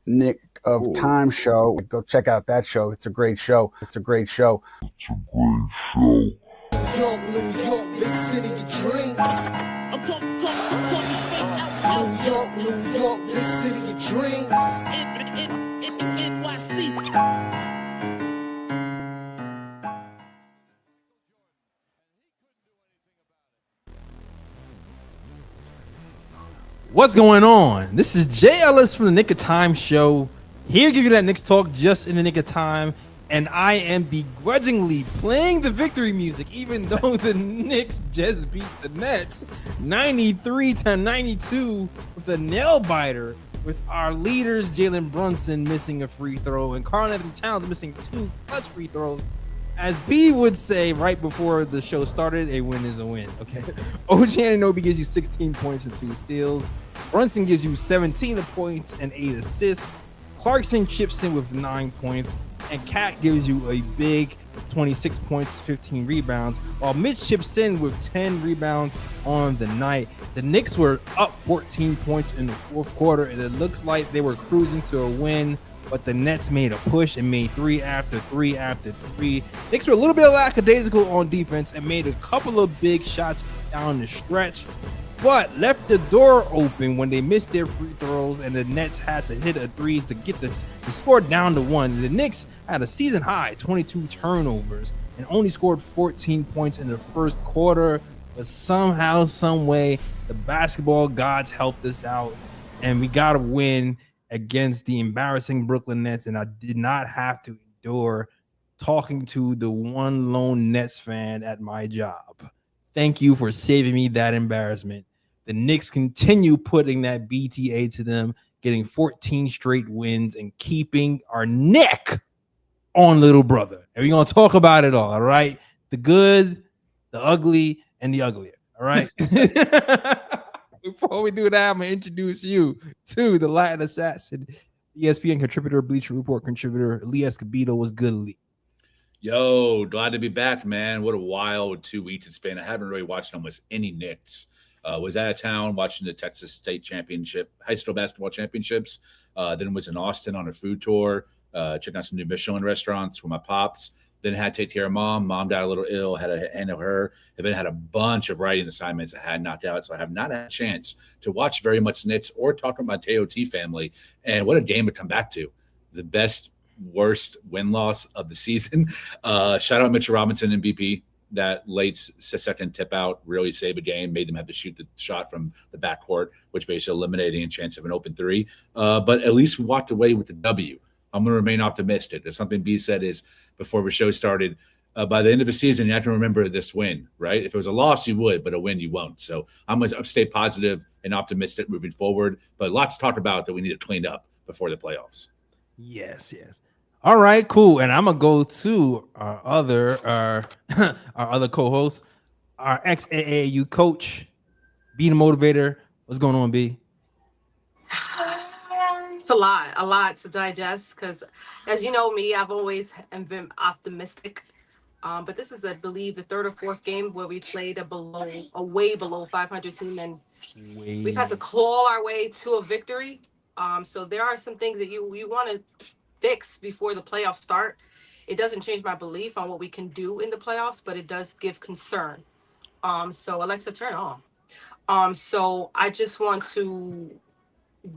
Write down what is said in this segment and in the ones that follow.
Knick of Time Show. Go check out that show. It's a great show. It's a great show. New York, New York, big city of dreams. New York, New York, big city of dreams. What's going on? This is Jay Ellis from the Knick of Time Show. Here to give you that Knicks talk just in the nick of time. And I am begrudgingly playing the victory music, even though the Knicks just beat the Nets 93-92 with a nail biter, with our leaders Jalen Brunson missing a free throw and Karl-Anthony Towns missing 2 clutch free throws. As B would say right before the show started, a win is a win, okay? OG Anunoby gives you 16 points and 2 steals. Brunson gives you 17 points and 8 assists. Clarkson chips in with 9 points. And Cat gives you a big 26 points, 15 rebounds, while Mitch chips in with 10 rebounds on the night. The Knicks were up 14 points in the fourth quarter, and it looks like they were cruising to a win, but the Nets made a push and made 3 after 3 after 3. Knicks were a little bit lackadaisical on defense and made a couple of big shots down the stretch, but left the door open when they missed their free throws and the Nets had to hit a 3 to get the score down to 1. The Knicks had a season high 22 turnovers and only scored 14 points in the first quarter, but somehow, some way, the basketball gods helped us out and we got a win against the embarrassing Brooklyn Nets. And I did not have to endure talking to the one lone Nets fan at my job. Thank you for saving me that embarrassment. The Knicks continue putting that BTA to them, getting 14 straight wins and keeping our neck on little brother. And we're going to talk about it all right? The good, the ugly, and the uglier, all right? Before we do that, I'm going to introduce you to the Latin assassin, ESPN contributor, Bleacher Report contributor, Lee Escobedo. What's good, Lee? Yo, glad to be back, man. What a wild 2 weeks it's been. I haven't really watched almost any Knicks. Was out of town watching the Texas State Championship, high school basketball championships. Then was in Austin on a food tour, checking out some new Michelin restaurants with my pops. Then had to take care of mom. Mom got a little ill, had to handle her. And then had a bunch of writing assignments I had knocked out. So I have not had a chance to watch very much Knicks or talk about my TOT family. And what a game to come back to. The best, worst win-loss of the season. Shout out Mitchell Robinson, MVP. That late second tip out really saved the game, made them have to shoot the shot from the backcourt, which basically eliminated any chance of an open 3. But at least we walked away with the W. I'm going to remain optimistic. There's something B said is before the show started, by the end of the season, you have to remember this win, right? If it was a loss, you would, but a win, you won't. So I'm going to stay positive and optimistic moving forward. But lots to talk about that we need to clean up before the playoffs. Yes. All right, cool. And I'm gonna go to our other co-host, our ex-AAU coach, B the Motivator. What's going on, B? It's a lot to digest because, as you know me, I've always been optimistic. But this is, I believe, the third or fourth game where we played a way below 500 team, and we've had to claw our way to a victory. So there are some things that you want to fix before the playoffs start. It doesn't change my belief on what we can do in the playoffs, but it does give concern. So Alexa, turn on. So I just want to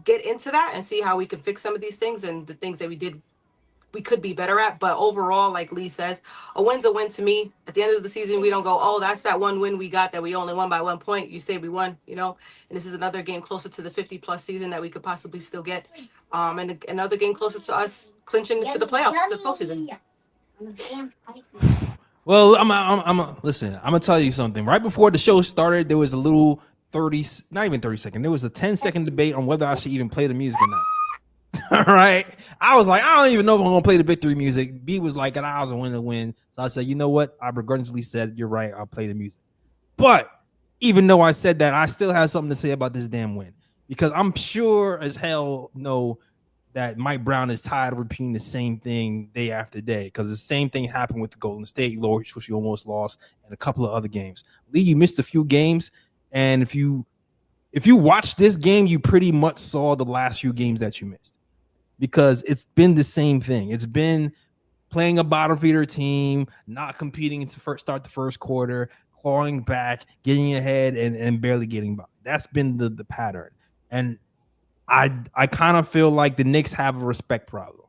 get into that and see how we can fix some of these things and the things that we could be better at. But overall, like Lee says, a win's a win to me. At the end of the season, we don't go, oh, that's that one win we got that we only won by 1 point. You say we won, and this is another game closer to the 50-plus season that we could possibly still get. And another game closer to us clinching to the playoffs, the postseason. Well, listen, I'm gonna tell you something. Right before the show started, there was a little 30 second. There was a 10-second debate on whether I should even play the music or not. All right. I was like, I don't even know if I'm gonna play the victory music. B was like, I was a win to win. So I said, you know what? I begrudgingly said, you're right, I'll play the music. But even though I said that, I still have something to say about this damn win. Because I'm sure as hell know that Mike Brown is tired of repeating the same thing day after day. Because the same thing happened with the Golden State, which you almost lost, and a couple of other games. Lee, you missed a few games, and if you watched this game, you pretty much saw the last few games that you missed. because it's been the same thing. It's been playing a bottom feeder team, not competing to start the first quarter, clawing back, getting ahead, and barely getting by. That's been the pattern. And I kind of feel like the Knicks have a respect problem.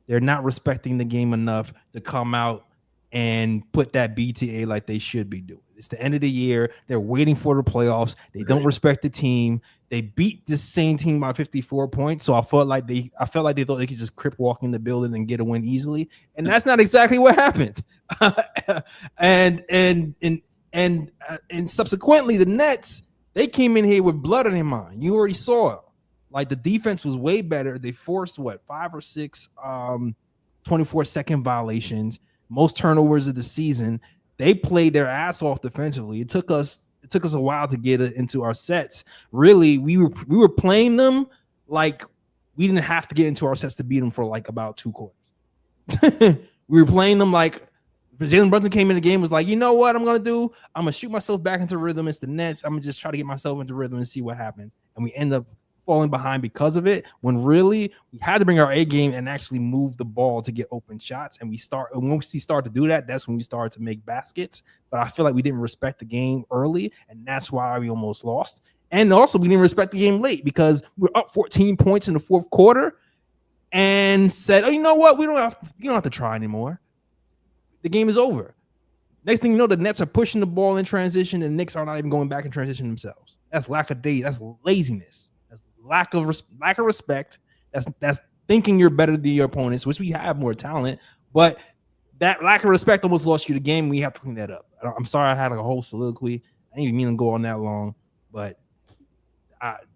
They're not respecting the game enough to come out and put that BTA like they should be doing. It's the end of the year. They're waiting for the playoffs. They don't respect the team. They beat this same team by 54 points. So I felt like they thought they could just crip walk in the building and get a win easily. And that's not exactly what happened. and subsequently, the Nets, they came in here with blood on their mind. You already saw it. Like, the defense was way better. They forced 5 or 6 24-second violations, most turnovers of the season. They played their ass off defensively. It took us a while to get into our sets. Really, we were playing them like we didn't have to get into our sets to beat them for like about 2 quarters. We were playing them like Jalen Brunson came in the game, was like, you know what I'm gonna do? I'm gonna shoot myself back into rhythm. It's the Nets. I'm gonna just try to get myself into rhythm and see what happens. And we end up falling behind because of it, when really we had to bring our A game and actually move the ball to get open shots. And when we start to do that, that's when we started to make baskets. But I feel like we didn't respect the game early, and that's why we almost lost. And also, we didn't respect the game late because we're up 14 points in the fourth quarter and said, oh, you know what? You don't have to try anymore. The game is over. Next thing you know, the Nets are pushing the ball in transition, and the Knicks are not even going back in transition themselves. That's that's laziness. Lack of respect. That's thinking you're better than your opponents, which we have more talent, but that lack of respect almost lost you the game. We have to clean that up. I'm sorry I had a whole soliloquy. I didn't even mean to go on that long, but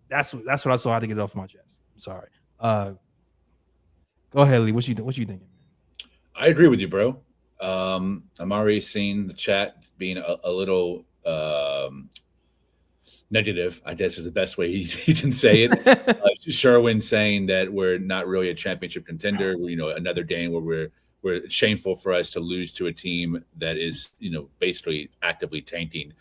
that's what I saw. I had to get it off my chest. I'm sorry. Go ahead, Lee. What you thinking? I agree with you, bro. I'm already seeing the chat being a little negative, I guess, is the best way he can say it. Sherwin saying that we're not really a championship contender. Another game where we're shameful for us to lose to a team that is, basically actively tanking.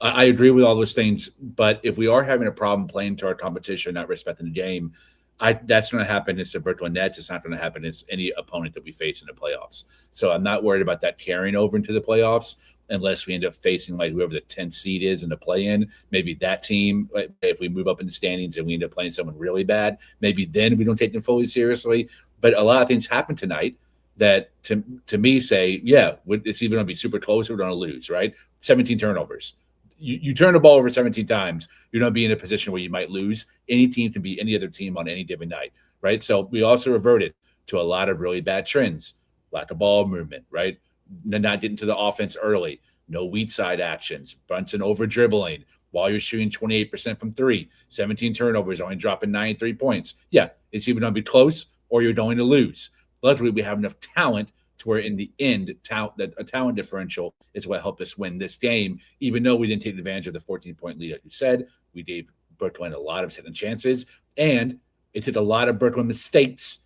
I agree with all those things, but if we are having a problem playing to our competition, not respecting the game, that's going to happen. It's the Brooklyn Nets. It's not going to happen. It's any opponent that we face in the playoffs. So I'm not worried about that carrying over into the playoffs, unless we end up facing like whoever the 10th seed is in the play-in. Maybe that team, if we move up in the standings and we end up playing someone really bad, maybe then we don't take them fully seriously. But a lot of things happen tonight that to me say, yeah, it's either going to be super close or we're going to lose, right? 17 turnovers. You turn the ball over 17 times, you're going to be in a position where you might lose. Any team can be any other team on any given night, right? So we also reverted to a lot of really bad trends. Lack of ball movement, right? Not getting to the offense early, no weak side actions, Brunson over dribbling while you're shooting 28% from 3, 17 turnovers, only dropping 93 points. Yeah, it's either going to be close or you're going to lose. Luckily, we have enough talent to where in the end, a talent differential is what helped us win this game, even though we didn't take advantage of the 14-point lead. Like you said, we gave Brooklyn a lot of second chances, and it took a lot of Brooklyn mistakes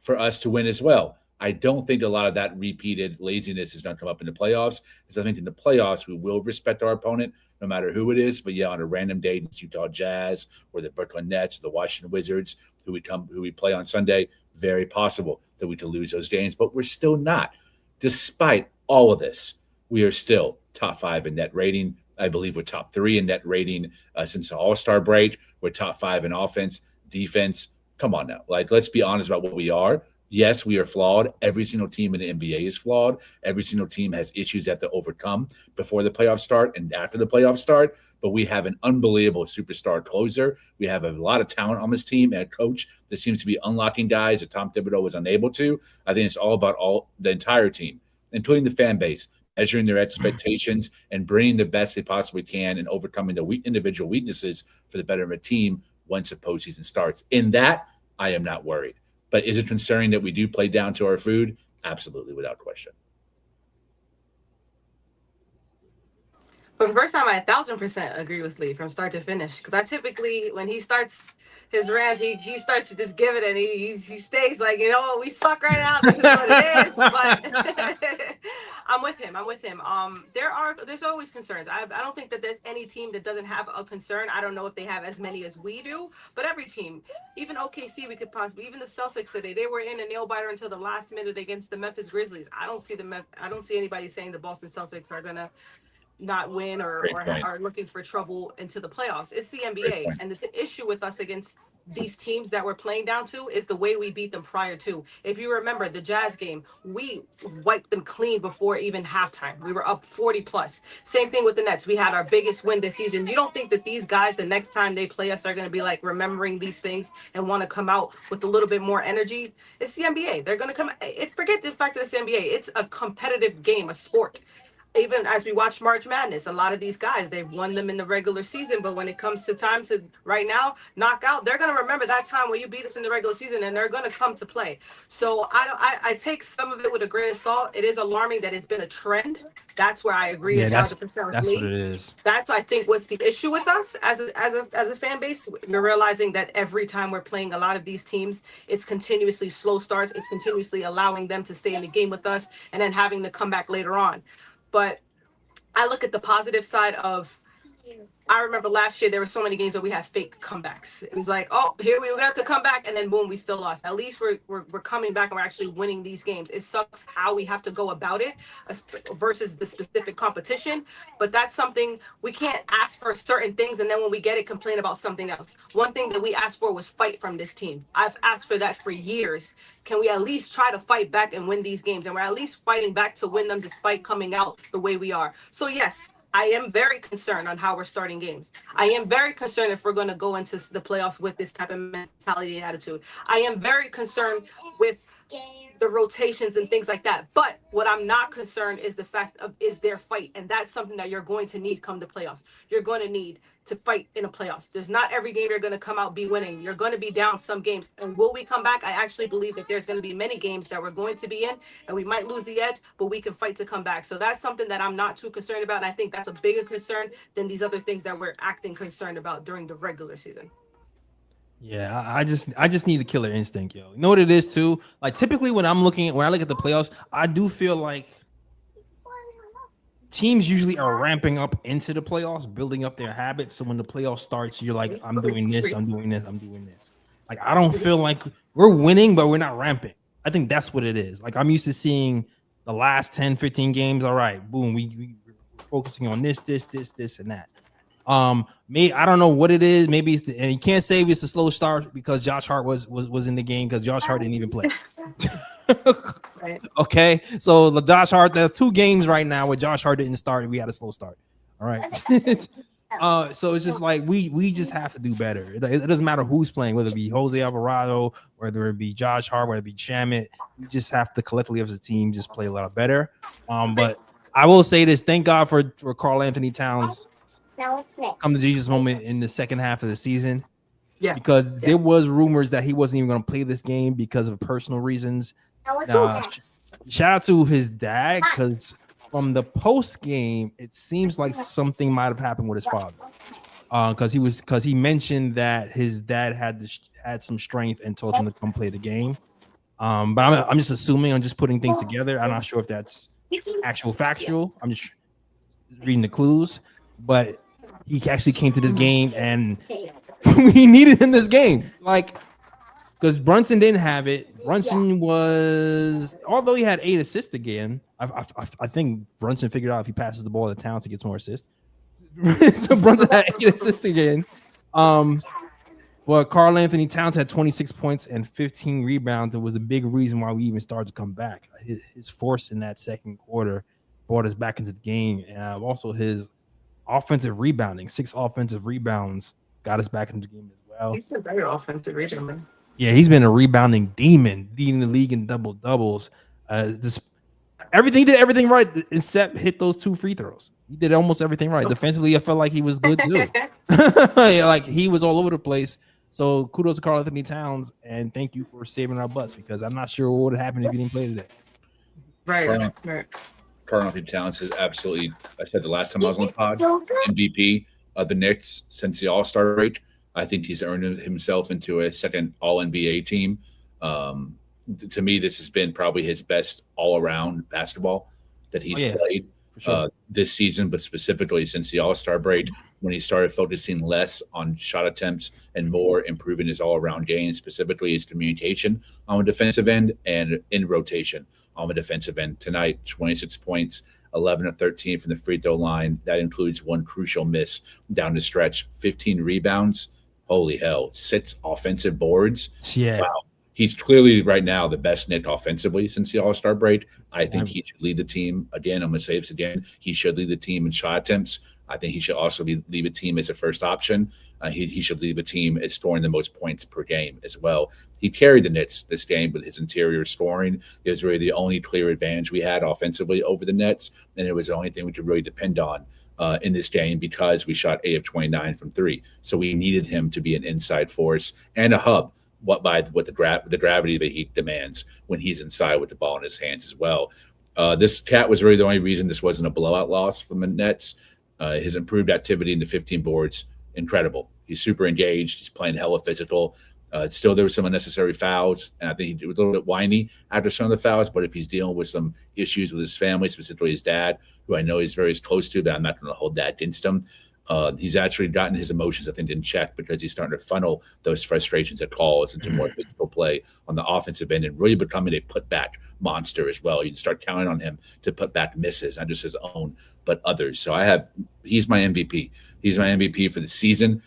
for us to win as well. I don't think a lot of that repeated laziness is going to come up in the playoffs, because I think in the playoffs we will respect our opponent no matter who it is. But yeah, on a random day, it's Utah Jazz or the Brooklyn Nets, or the Washington Wizards, who we play on Sunday, very possible that we could lose those games. But we're still not. Despite all of this, we are still top 5 in net rating. I believe we're top 3 in net rating since the All-Star break. We're top 5 in offense, defense. Come on now. Let's be honest about what we are. Yes, we are flawed. Every single team in the NBA is flawed. Every single team has issues they have to overcome before the playoffs start and after the playoffs start. But we have an unbelievable superstar closer. We have a lot of talent on this team and a coach that seems to be unlocking guys that Tom Thibodeau was unable to. I think it's all about the entire team, including the fan base, measuring their expectations and bringing the best they possibly can and overcoming the individual weaknesses for the betterment of the team once the postseason starts. In that, I am not worried. But is it concerning that we do play down to our food? Absolutely, without question. For the first time, I 1,000% agree with Lee from start to finish. Because I typically, when he starts his rant, he starts to just give it, and he stays like, you know what, we suck right now. This is what it is. But I'm with him. I'm with him. There's always concerns. I don't think that there's any team that doesn't have a concern. I don't know if they have as many as we do, but every team, even OKC, we could possibly, even the Celtics today, they were in a nail biter until the last minute against the Memphis Grizzlies. I don't see anybody saying the Boston Celtics are gonna not win or are looking for trouble into the playoffs. It's the NBA. And the issue with us against these teams that we're playing down to is the way we beat them prior to. If you remember the Jazz game, we wiped them clean before even halftime. We were up 40 plus. Same thing with the Nets. We had our biggest win this season. You don't think that these guys, the next time they play us, are going to be like remembering these things and want to come out with a little bit more energy? It's the NBA. They're going to come. Forget the fact that it's the NBA. It's a competitive game, a sport. Even as we watch March Madness, a lot of these guys, they've won them in the regular season, but when it comes to time to right now knock out, they're going to remember that time when you beat us in the regular season, and they're going to come to play. So I take some of it with a grain of salt. It is alarming that it's been a trend. That's where I agree. Yeah, that's what it is. That's, I think, what's the issue with us as a fan base. We're realizing that every time we're playing a lot of these teams, it's continuously slow starts. It's continuously allowing them to stay in the game with us and then having to come back later on. But I look at the positive side of, I remember last year there were so many games where we had fake comebacks. It was like, oh, here we got to come back, and then boom, we still lost. At least we're coming back and we're actually winning these games. It sucks how we have to go about it versus the specific competition, but that's something we can't ask for certain things, and then when we get it, complain about something else. One thing that we asked for was fight from this team. I've asked for that for years. Can we at least try to fight back and win these games? And we're at least fighting back to win them despite coming out the way we are. So yes, I am very concerned on how we're starting games. I am very concerned if we're going to go into the playoffs with this type of mentality and attitude. I am very concerned with the rotations and things like that. But what I'm not concerned is the fact of is their fight. And that's something that you're going to need come to playoffs. You're going to need to fight in a playoffs. There's not every game you're going to come out be winning. You're going to be down some games. And will we come back? I actually believe that there's going to be many games that we're going to be in and we might lose the edge, but we can fight to come back. So that's something that I'm not too concerned about. And I think that's a bigger concern than these other things that we're acting concerned about during the regular season. Yeah, I just need a killer instinct, yo. You know what it is too? Like typically when I look at the playoffs, I do feel like teams usually are ramping up into the playoffs, building up their habits. So when the playoff starts, you're like, I'm doing this, I'm doing this, I'm doing this. Like I don't feel like we're winning, but we're not ramping. I think that's what it is. Like I'm used to seeing the last 10, 15 games. All right, boom, we're focusing on this, and that. I don't know what it is. Maybe it's and you can't say it's a slow start because Josh Hart was in the game because Josh Hart didn't even play. Right. Okay, so the Josh Hart, there's 2 games right now where Josh Hart didn't start and we had a slow start. All right. So it's just like we just have to do better. It doesn't matter who's playing, whether it be Jose Alvarado, whether it be Josh Hart, whether it be Shamit. We just have to collectively as a team just play a lot better. But I will say this: thank God for Karl Anthony Towns. Now what's next? Come to Jesus moment in the second half of the season. Yeah. Because there was rumors that he wasn't even going to play this game because of personal reasons. Shout out to his dad, because from the post game, it seems like something might have happened with his father. Because he mentioned that his dad had some strength and told him to come play the game. But I'm just assuming, I'm just putting things together. I'm not sure if that's actual factual. I'm just reading the clues. But he actually came to this game and we needed him this game. Like, because Brunson didn't have it. Brunson was, although he had 8 assists again, I think Brunson figured out if he passes the ball to Towns, he gets more assists. So Brunson had 8 assists again. But Karl Anthony Towns had 26 points and 15 rebounds. It was a big reason why we even started to come back. His force in that second quarter brought us back into the game. And also his offensive rebounding, 6 offensive rebounds, got us back into the game as well. He's a very offensive rebounder. Yeah, he's been a rebounding demon, leading the league in double doubles. He did everything right except hit those 2 free throws. He did almost everything right. Defensively, I felt like he was good too. Yeah, like he was all over the place. So kudos to Karl Anthony Towns, and thank you for saving our butts, because I'm not sure what would have happened if he didn't play today. Right. Karl-Anthony Towns is absolutely, I said the last time I was on the pod, MVP of the Knicks since the All-Star break. I think he's earned himself into a second All-NBA team. To me, this has been probably his best all-around basketball that he's played this season, but specifically since the All-Star break, when he started focusing less on shot attempts and more improving his all-around game, specifically his communication on the defensive end and in rotation on the defensive end. Tonight, 26 points, 11 of 13 from the free throw line. That includes one crucial miss down the stretch, 15 rebounds. Holy hell, 6 offensive boards. Yeah. Wow. He's clearly right now the best Knick offensively since the All-Star break. I think he should lead the team. Again, I'm going to say this again. He should lead the team in shot attempts. I think he should also lead a team as a first option. He should lead the team as scoring the most points per game as well. He carried the Nets this game with his interior scoring. It was really the only clear advantage we had offensively over the Nets, and it was the only thing we could really depend on in this game because we shot 8 of 29 from 3. So we needed him to be an inside force and a hub. The gravity that he demands when he's inside with the ball in his hands as well. This Cat was really the only reason this wasn't a blowout loss from the Nets. His improved activity in the 15 boards, incredible. He's super engaged. He's playing hella physical. Still, there were some unnecessary fouls, and I think he was a little bit whiny after some of the fouls. But if he's dealing with some issues with his family, specifically his dad, who I know he's very close to, but I'm not going to hold that against him. He's actually gotten his emotions, I think, in check because he's starting to funnel those frustrations at calls into more physical play on the offensive end and really becoming a putback monster as well. You can start counting on him to put back misses, not just his own, but others. So he's my MVP. He's my MVP for the season.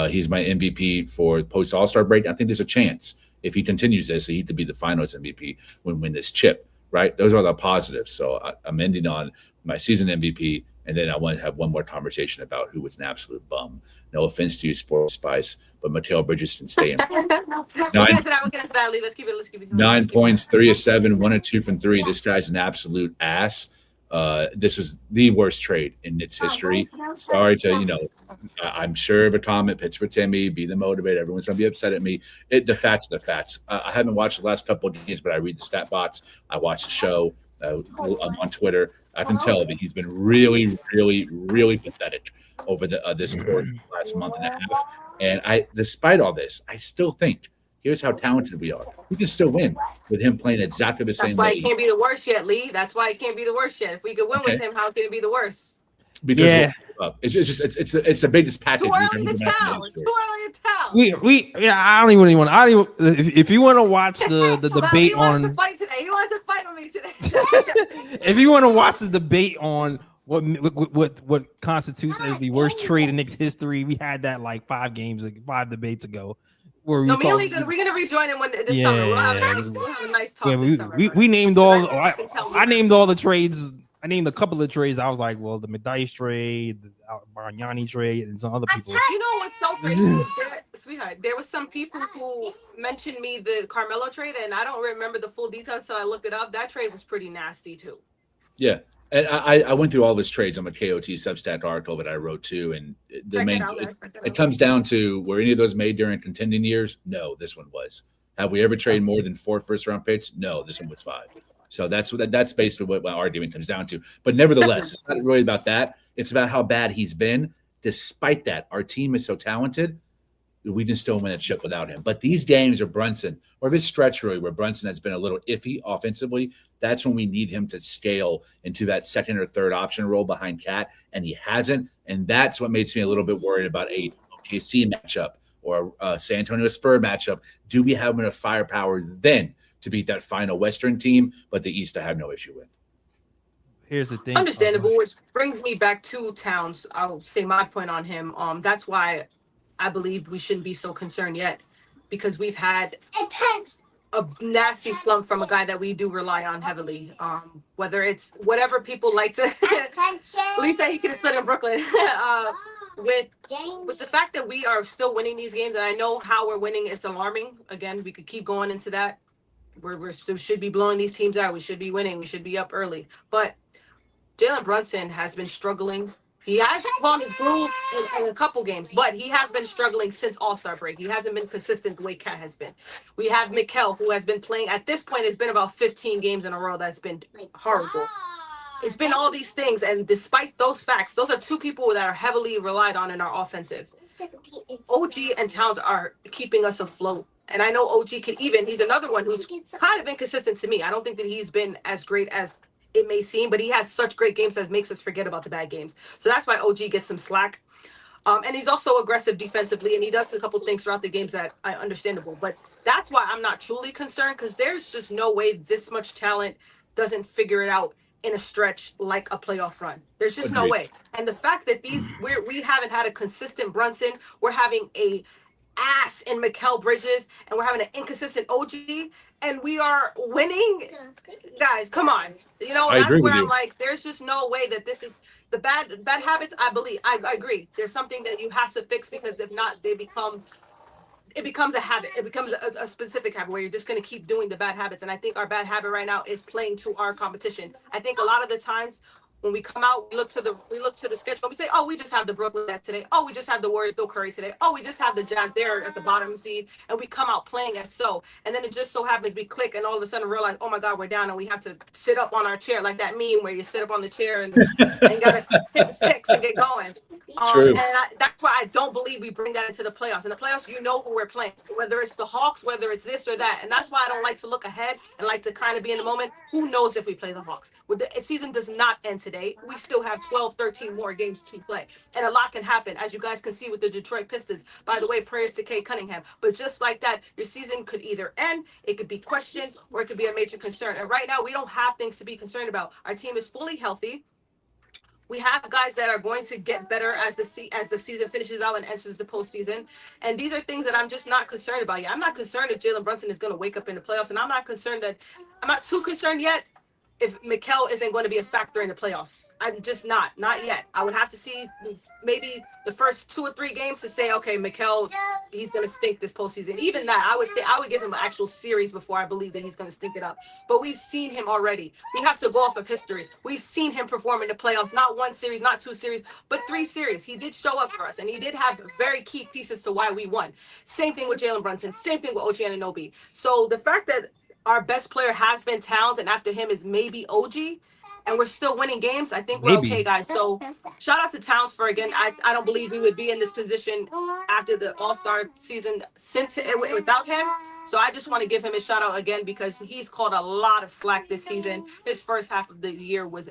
He's my MVP for post All-Star break. I think there's a chance if he continues this, he could be the Finals MVP when win this chip, right? Those are the positives. So I'm ending on my season MVP. And then I want to have one more conversation about who was an absolute bum. No offense to you, Sports Spice, but Mikal Bridges can stay in. 9 points, 3 of 7, 1 of 2 from 3. This guy's an absolute ass. This was the worst trade in Knicks history. Sorry to, I'm sure of a comment, pitch for Timmy, be the motivator. Everyone's going to be upset at me. The facts are the facts. I haven't watched the last couple of games, but I read the stat box. I watch the show on Twitter. I can tell that he's been really, really, really pathetic over this court last month and a half. And despite all this, I still think here's how talented we are. We can still win with him playing exactly the same way. That's why it can't be the worst yet, Lee. That's why it can't be the worst yet. If we could win with him, how can it be the worst? Because it's the biggest package. Too early to tell. I don't even want. If you want to watch the debate he wants to fight today. He wants to fight with me today. If you want to watch the debate on what constitutes as the worst trade in Knicks history, we had that like 5 debates ago. We're gonna rejoin him this summer. We'll have a nice talk. This summer, we named all. I named all the trades. I named a couple of trades. I was like, well, the Medice trade, the Bargnani trade, and some other people. You know what's so crazy, sweetheart? There was some people who mentioned me the Carmelo trade, and I don't remember the full details, so I looked it up. That trade was pretty nasty too. Yeah, and I went through all his trades on the KOT Substack article that I wrote too, and it comes down to were any of those made during contending years? No, this one was. Have we ever traded more than 4 first-round picks? No, this one was 5. So that's basically what my argument comes down to. But nevertheless, it's not really about that. It's about how bad he's been. Despite that, our team is so talented, we can still win a chip without him. But these games are Brunson, or this stretch really where Brunson has been a little iffy offensively, that's when we need him to scale into that second or third option role behind Cat, and he hasn't. And that's what makes me a little bit worried about a OKC matchup or a San Antonio Spurs matchup. Do we have enough firepower then to beat that final Western team, but the East I have no issue with? Here's the thing. Understandable, which brings me back to Towns. I'll say my point on him. That's why I believe we shouldn't be so concerned yet, because we've had a nasty slump from a guy that we do rely on heavily. Whether it's whatever people like to Lisa, he could have stood in Brooklyn. With the fact that we are still winning these games, and I know how we're winning, it's alarming. Again, we could keep going into that. We should be blowing these teams out. We should be winning. We should be up early. But Jalen Brunson has been struggling. He has found his groove in a couple games, but he has been struggling since All-Star break. He hasn't been consistent the way Cat has been. We have Mikal, who has been playing, at this point, it's been about 15 games in a row that's been horrible. It's been all these things, and despite those facts, those are two people that are heavily relied on in our offensive. OG and Towns are keeping us afloat. And I know OG can even, he's another one who's kind of inconsistent to me. I don't think that he's been as great as it may seem, but he has such great games that makes us forget about the bad games. So that's why OG gets some slack. And he's also aggressive defensively, and he does a couple things throughout the games that are understandable. But that's why I'm not truly concerned, because there's just no way this much talent doesn't figure it out in a stretch like a playoff run. There's just no way. And the fact that we haven't had a consistent Brunson, we're having a ass in Mikal Bridges, and we're having an inconsistent OG, and we are winning. Guys, come on. You know, that's where I'm like, there's just no way that this is the bad habits. I agree. There's something that you have to fix, because if not, it becomes a habit. It becomes a specific habit where you're just going to keep doing the bad habits. And I think our bad habit right now is playing to our competition. I think a lot of the times when we come out, we look to the schedule. We say, oh, we just have the Brooklyn Nets today. Oh, we just have the Warriors, no Curry today. Oh, we just have the Jazz there at the bottom seed. And we come out playing as so. And then it just so happens we click and all of a sudden realize, oh my God, we're down, and we have to sit up on our chair, like that meme where you sit up on the chair and you got to hit the sticks and get going. And that's why I don't believe we bring that into the playoffs. In the playoffs, you know who we're playing, whether it's the Hawks, whether it's this or that. And that's why I don't like to look ahead and like to kind of be in the moment. Who knows if we play the Hawks? The season does not end today. We still have 12, 13 more games to play. And a lot can happen, as you guys can see with the Detroit Pistons. By the way, prayers to Kate Cunningham. But just like that, your season could either end, it could be questioned, or it could be a major concern. And right now, we don't have things to be concerned about. Our team is fully healthy. We have guys that are going to get better as the season finishes out and enters the postseason. And these are things that I'm just not concerned about yet. I'm not concerned if Jalen Brunson is going to wake up in the playoffs. And I'm not too concerned yet if Mikal isn't going to be a factor in the playoffs. I'm just not yet. I would have to see maybe the first 2 or 3 games to say, okay, Mikal, he's going to stink this postseason. Even that, I would give him an actual series before I believe that he's going to stink it up. But we've seen him already. We have to go off of history. We've seen him perform in the playoffs, not 1 series, not 2 series, but 3 series. He did show up for us, and he did have very key pieces to why we won. Same thing with Jalen Brunson. Same thing with OG Anunoby. So the fact that our best player has been Towns, and after him is maybe OG, and we're still winning games, I think we're okay, guys. So shout out to Towns for, again, I don't believe we would be in this position after the All-Star season without him. So I just want to give him a shout out again, because he's called a lot of slack this season. His first half of the year was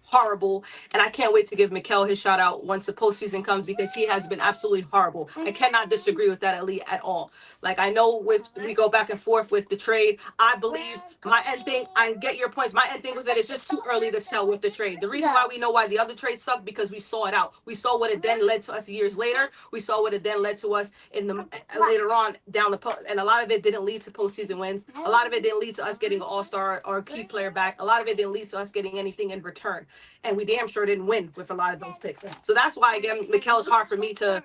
horrible, and I can't wait to give Mikal his shout out once the postseason comes, because he has been absolutely horrible. I cannot disagree with that elite at all. Like, I know we go back and forth with the trade. I believe my end thing, I get your points. My end thing was that it's just too early to tell with the trade. The reason why we know why the other trade sucked, because we saw it out. We saw what it then led to us years later. We saw what it then led to us in the later on down the post, and a lot of it didn't lead to postseason wins. A lot of it didn't lead to us getting an all-star or a key player back. A lot of it didn't lead to us getting anything in return. And we damn sure didn't win with a lot of those picks. So that's why, again, Mikal is hard for me to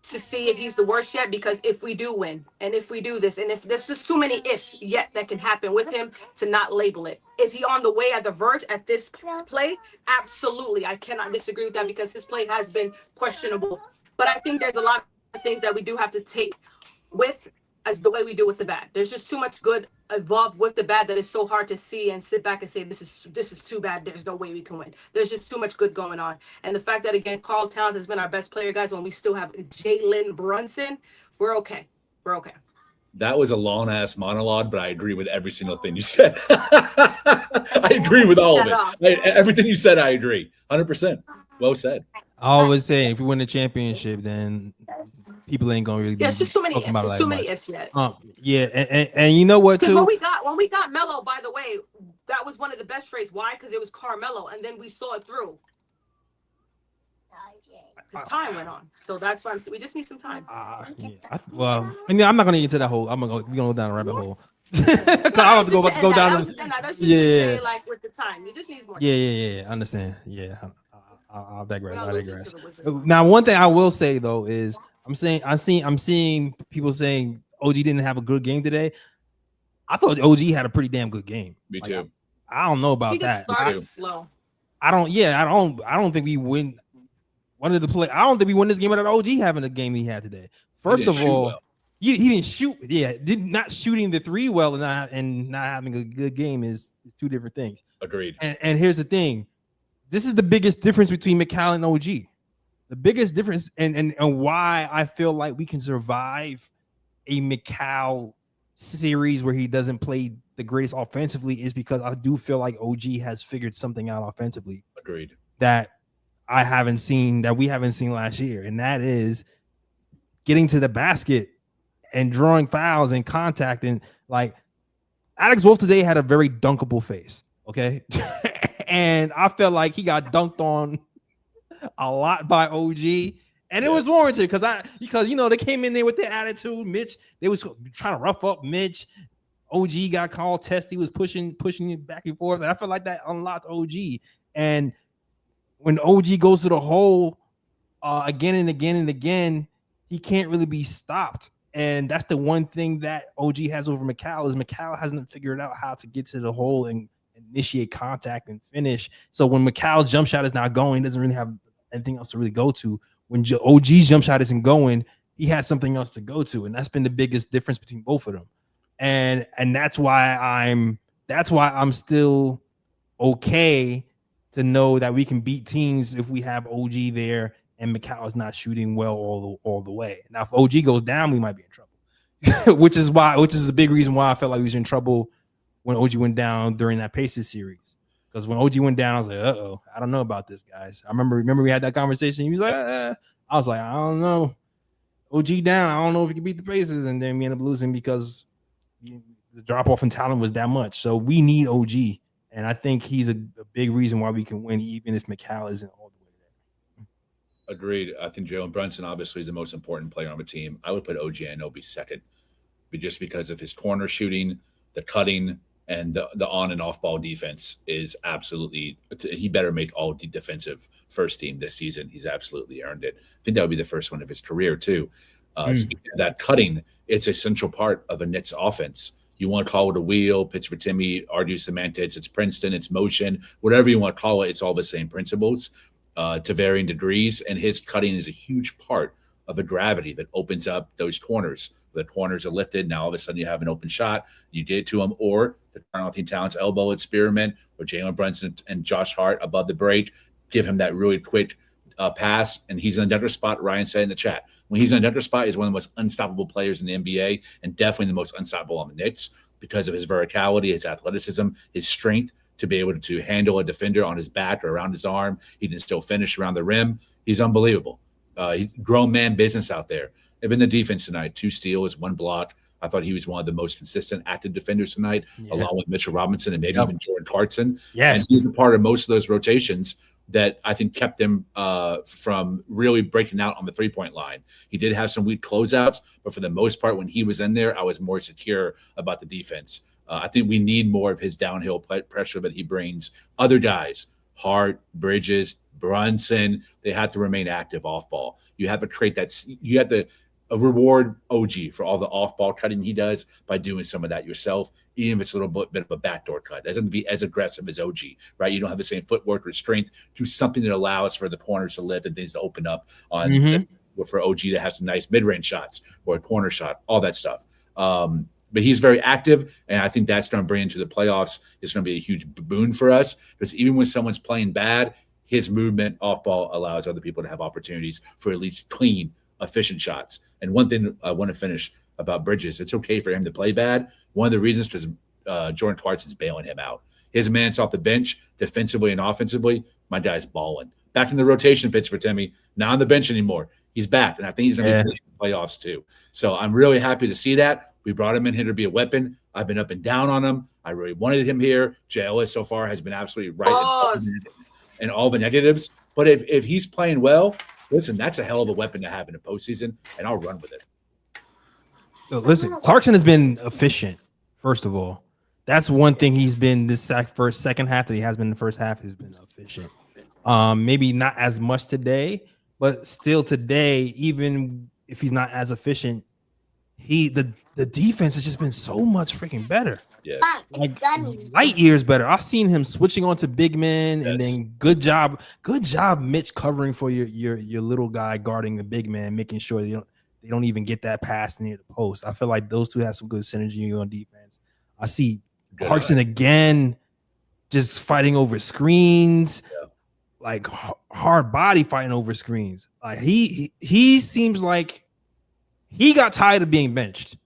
see if he's the worst yet, because if we do win, and if we do this, and if there's just too many ifs yet that can happen with him to not label it. Is he on the way at the verge at this play? Absolutely. I cannot disagree with that, because his play has been questionable. But I think there's a lot of things that we do have to take with as the way we do with the bad. There's just too much good involved with the bad that is so hard to see and sit back and say, this is too bad. There's no way we can win. There's just too much good going on. And the fact that, again, Karl Towns has been our best player, guys, when we still have Jalen Brunson, we're okay. We're okay. That was a long ass monologue, but I agree with every single thing you said. I agree with all of it. Everything you said, I agree. 100%. Well said. I always say, if we win the championship, then people ain't gonna really be. Yeah, it's just too many ifs. There's too many ifs yet. Yeah, and you know what too? When we got Melo, by the way, that was one of the best trades. Why? Because it was Carmelo, and then we saw it through. Because time went on, so that's why we just need some time. Yeah. I'm not gonna get into that hole. We're gonna go down a rabbit hole. I have to go down. Yeah, like with the time, you just need more. Yeah. I understand. Yeah. I'll digress. Now, one thing I will say though is I'm seeing people saying OG didn't have a good game today. I thought OG had a pretty damn good game. Me too. I don't know about that. Started slow. I don't think we win. I don't think we win this game without OG having the game he had today. First of all, he didn't shoot. Yeah, not shooting the three well and not having a good game is two different things. Agreed. And here's the thing. this is the biggest difference between McCall and OG. The biggest difference, and why I feel like we can survive a McCall series where he doesn't play the greatest offensively, is because I do feel like OG has figured something out offensively. Agreed. That we haven't seen last year, and that is getting to the basket and drawing fouls and contact. And like Alex Wolf today had a very dunkable face, okay? And I felt like he got dunked on a lot by OG, and it was warranted because you know they came in there with their attitude. Mitch, they was trying to rough up Mitch. OG got called testy, was pushing it back and forth, and I felt like that unlocked OG. And when OG goes to the hole again and again and again, he can't really be stopped. And that's the one thing that OG has over McCall, is McCall hasn't figured out how to get to the hole and initiate contact and finish. So when McCall's jump shot is not going, he doesn't really have anything else to really go to. When OG's jump shot isn't going, he has something else to go to, and that's been the biggest difference between both of them. And that's why I'm still okay to know that we can beat teams if we have OG there and McCall is not shooting well all the way. Now, if OG goes down, we might be in trouble, which is a big reason why I felt like we was in trouble when OG went down during that Pacers series. Because when OG went down, I was like, uh-oh, I don't know about this, guys. I remember we had that conversation. He was like, I was like, I don't know. OG down, I don't know if he can beat the Pacers. And then we ended up losing because the drop-off in talent was that much. So we need OG. And I think he's a big reason why we can win, even if McCall isn't all the way there. Agreed. I think Jalen Brunson obviously is the most important player on the team. I would put OG Anunoby second, but just because of his corner shooting, the cutting, and the on and off ball defense is absolutely. He better make all defensive first team this season. He's absolutely earned it. I think that would be the first one of his career too. That cutting, it's a central part of a Knicks offense. You want to call it a wheel, pitch for Timmy, argue semantics, it's Princeton, it's motion, whatever you want to call it. It's all the same principles to varying degrees. And his cutting is a huge part of a gravity that opens up those corners. The corners are lifted. Now all of a sudden you have an open shot. You get it to him, or the Carl-Anthony Towns elbow experiment, or Jalen Brunson and Josh Hart above the break give him that really quick pass, and he's in a dunker spot. Ryan said in the chat, when he's in a dunker spot, he's one of the most unstoppable players in the NBA, and definitely the most unstoppable on the Knicks because of his verticality, his athleticism, his strength to be able to handle a defender on his back or around his arm. He can still finish around the rim. He's unbelievable. He's grown man business out there. Even the defense tonight, 2 steals, 1 block. I thought he was one of the most consistent active defenders tonight, along with Mitchell Robinson and maybe even Jordan Clarkson. Yes. And he was a part of most of those rotations that I think kept him from really breaking out on the three-point line. He did have some weak closeouts, but for the most part, when he was in there, I was more secure about the defense. I think we need more of his downhill pressure that he brings. Other guys, Hart, Bridges, Brunson, they have to remain active off ball. You have to create that. You have to reward OG for all the off-ball cutting he does by doing some of that yourself, even if it's a little bit of a backdoor cut. It doesn't be as aggressive as OG, right? You don't have the same footwork or strength. Do something that allows for the corners to lift and things to open up on for OG to have some nice mid-range shots or a corner shot, all that stuff. But he's very active, and I think that's going to bring into the playoffs. It's going to be a huge boon for us because even when someone's playing bad, his movement off ball allows other people to have opportunities for at least clean, efficient shots. And one thing I want to finish about Bridges, it's okay for him to play bad. One of the reasons because Jordan Clarkson's bailing him out. His man's off the bench, defensively and offensively. My guy's balling. Back in the rotation pitch for Timmy, not on the bench anymore. He's back, and I think he's going to be in the playoffs too. So I'm really happy to see that. We brought him in here to be a weapon. I've been up and down on him. I really wanted him here. JLS so far has been absolutely right in all the negatives. But if he's playing well, listen, that's a hell of a weapon to have in the postseason, and I'll run with it. So listen, Clarkson has been efficient, first of all. That's one thing he's been this second half that he has been in the first half has been efficient. Maybe not as much today, but still today, even if he's not as efficient, the defense has just been so much freaking better. Yes. Like light years better. I've seen him switching on to big men, and then good job, Mitch, covering for your little guy guarding the big man, making sure they don't even get that pass near the post. I feel like those two have some good synergy on defense. I see Clarkson again just fighting over screens. like hard body fighting over screens. Like he seems like he got tired of being benched.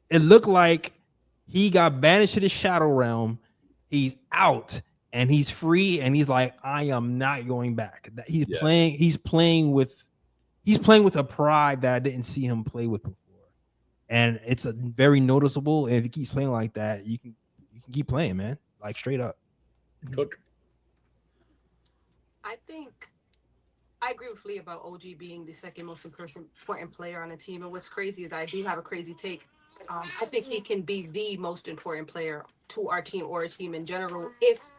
It looked like he got banished to the shadow realm. He's out and he's free, and he's like, I am not going back. He's playing with a pride that I didn't see him play with before. And it's a very noticeable. And if he keeps playing like that, you can keep playing, man. Like straight up. Cook. I think I agree with Lee about OG being the second most important player on the team. And what's crazy is I do have a crazy take. I think he can be the most important player to our team or a team in general if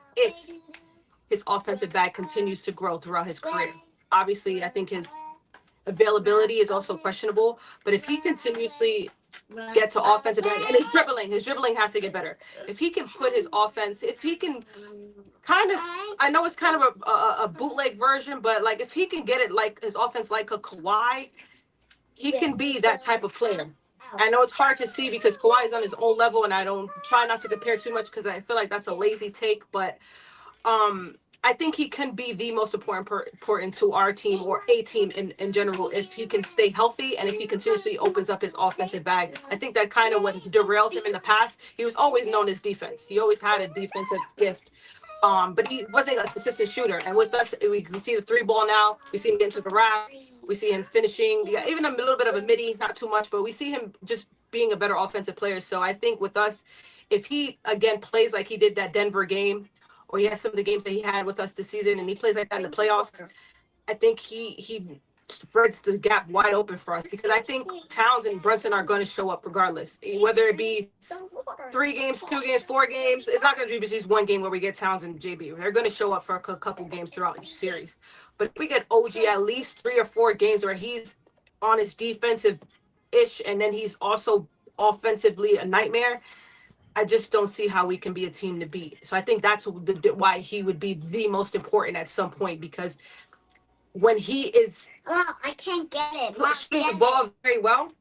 his offensive bag continues to grow throughout his career. Obviously, I think his availability is also questionable, but if he continuously get to offensive bag and his dribbling has to get better. If he can put his offense, if he can kind of, I know it's kind of a bootleg version, but like if he can get it like his offense like a Kawhi, he can be that type of player. I know it's hard to see because Kawhi is on his own level, and I don't try not to compare too much because I feel like that's a lazy take. But I think he can be the most important to our team or a team in general if he can stay healthy and if he continuously opens up his offensive bag. I think that kind of what derailed him in the past. He was always known as defense. He always had a defensive gift. But he wasn't a consistent shooter. And with us, we can see the three ball now. We see him get into the rack. We see him finishing. Yeah, even a little bit of a midi, not too much, but we see him just being a better offensive player. So I think with us, if he, again, plays like he did that Denver game, or he has some of the games that he had with us this season, and he plays like that in the playoffs, I think he spreads the gap wide open for us because I think Towns and Brunson are going to show up regardless, whether it be 3 games, 2 games, 4 games. It's not going to be just one game where we get Towns and JB. They're going to show up for a couple games throughout each series. But if we get OG at least 3 or 4 games where he's on his defensive-ish and then he's also offensively a nightmare, I just don't see how we can be a team to beat. So I think that's why he would be the most important at some point, because when he is I can't get it. shooting the ball very well,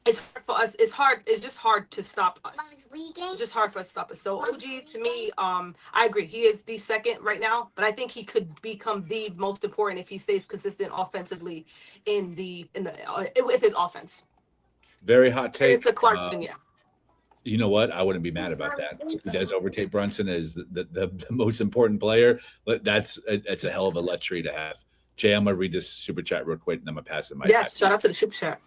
it's hard for us. It's just hard to stop us. It's just hard for us to stop us. So OG, to me, I agree. He is the second right now, but I think he could become the most important if he stays consistent offensively with his offense. Very hot take. It's a Clarkson, yeah. You know what? I wouldn't be mad about that. If he does overtake Brunson as the most important player, that's a hell of a luxury to have. Jay, I'm going to read this super chat real quick, and I'm going to pass it. Yes, shout out to the super chat.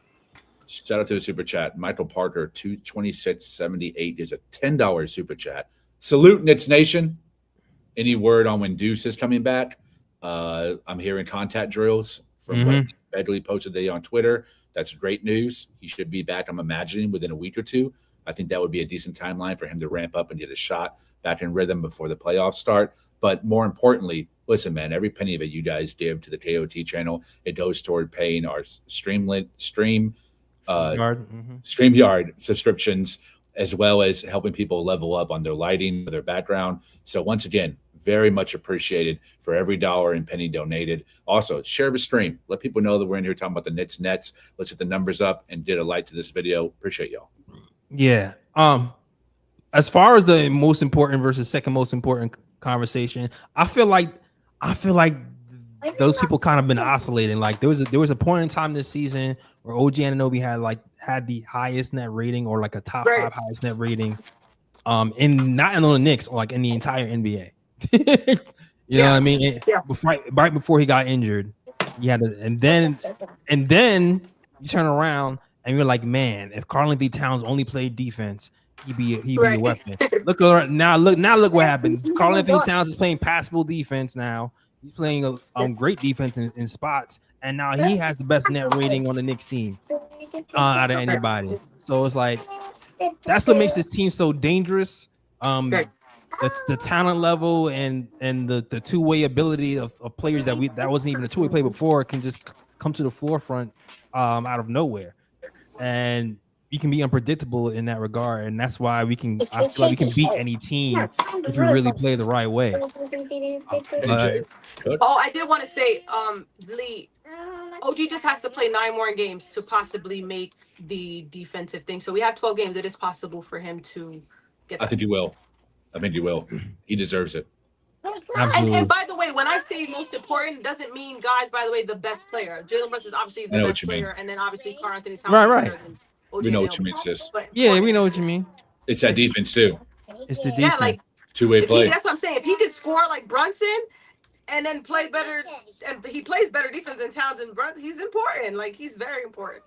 Shout out to the super chat. Michael Parker, 226.78 is a $10 super chat. Salute, Knicks Nation. Any word on when Deuce is coming back? I'm hearing contact drills from what Bedley posted today on Twitter. That's great news. He should be back, I'm imagining, within a week or two. I think that would be a decent timeline for him to ramp up and get a shot back in rhythm before the playoffs start. But more importantly, listen, man, every penny that you guys give to the KOT channel, it goes toward paying our StreamYard subscriptions, as well as helping people level up on their lighting, their background. So once again, very much appreciated for every dollar and penny donated. Also, share the stream. Let people know that we're in here talking about the Knicks Nets. Let's get the numbers up and get a like to this video. Appreciate y'all. Yeah. As far as the most important versus second most important conversation, I feel like those people kind of been oscillating. Like there was a point in time this season where OG Anunoby had the highest net rating, or like a top 5 highest net rating, not in the Knicks, or like in the entire NBA. You know what I mean? Right before he got injured, he had and then you turn around and you're like, man, if Karl-Anthony Towns only played defense, he'd be a weapon. Look what happened. Karl-Anthony Towns is playing passable defense now. He's playing a great defense in spots, and now he has the best net rating on the Knicks team out of anybody. So it's like that's what makes this team so dangerous. That's the talent level and the two-way ability of players that wasn't even a two-way play before can just come to the forefront out of nowhere. And you can be unpredictable in that regard, and that's why I feel like we can beat any team if we really play the right way. I did want to say, Lee, OG just has to play 9 more games to possibly make the defensive thing. So we have 12 games. It is possible for him to get that. I think he will. He deserves it. Absolutely. And by the way, when I say most important doesn't mean, guys, by the way, the best player. Jalen Brunson is obviously the best player, and then obviously Karl Anthony Towns is better than OG. We know what you mean, sis. Yeah, we know what you mean. It's that defense too. It's the defense. Yeah, like two-way play. That's what I'm saying. If he could score like Brunson and then play better, and he plays better defense than Towns and Brunson, he's important. Like, he's very important.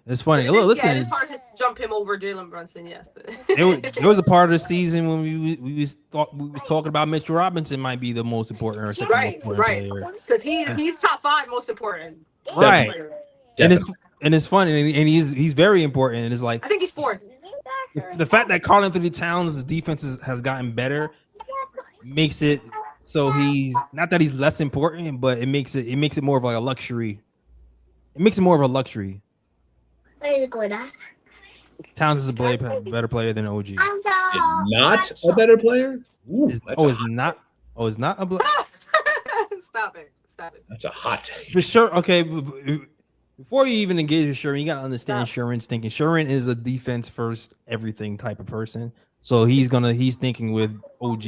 It's funny. Look, listen. Yeah, it's hard to jump him over Jalen Brunson. Yes. There was a part of the season when we was talking about Mitchell Robinson might be the most important or second most important player. Because he's top 5 most important. Right. And it's funny, and he's very important. And it's like, I think he's 4th. The fact that Karl Anthony Towns' defense has gotten better makes it so he's not that he's less important, but it makes it more of like a luxury. It makes it more of a luxury. Towns is a better player than OG. Is not a better player? Ooh, it's not. Oh, it's not a. Stop it! That's a hot take. For sure. Okay. Before you even engage with Sherman, you gotta understand Sherman's thinking. Sherman is a defense first, everything type of person. So he's thinking with OG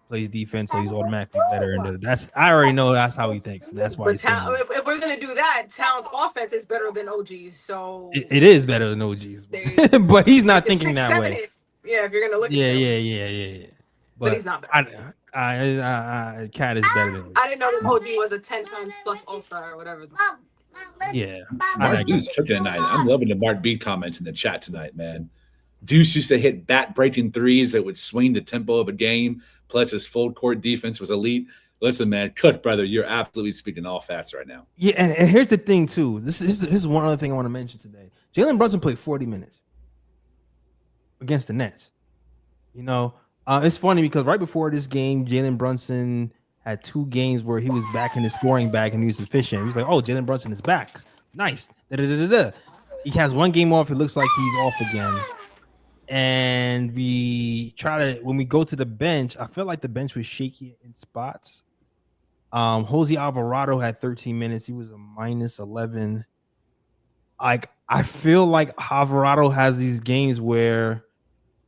plays defense, so he's automatically better. And I already know that's how he thinks. That's why he's saying if we're gonna do that, Towns' offense is better than OG's. So it is better than OG's, but he's not thinking that way. Yeah, if you're gonna look. Yeah. But he's not better. Cat is better than. I didn't know that OG was a 10 times plus All-Star or whatever. Yeah. Mark B's cooking tonight. I'm loving the Mark B comments in the chat tonight, man. Deuce used to hit bat-breaking threes that would swing the tempo of a game. Plus, his full-court defense was elite. Listen, man, cook, brother. You're absolutely speaking all facts right now. Yeah, and here's the thing, too. This is one other thing I want to mention today. Jalen Brunson played 40 minutes against the Nets. You know, it's funny because right before this game, Jalen Brunson had 2 games where he was back in his scoring bag and he was efficient. He was like, oh, Jalen Brunson is back. Nice. He has 1 game off. It looks like he's off again. And when we go to the bench, I feel like the bench was shaky in spots. Jose Alvarado had 13 minutes. He was a minus 11. Like, I feel like Alvarado has these games where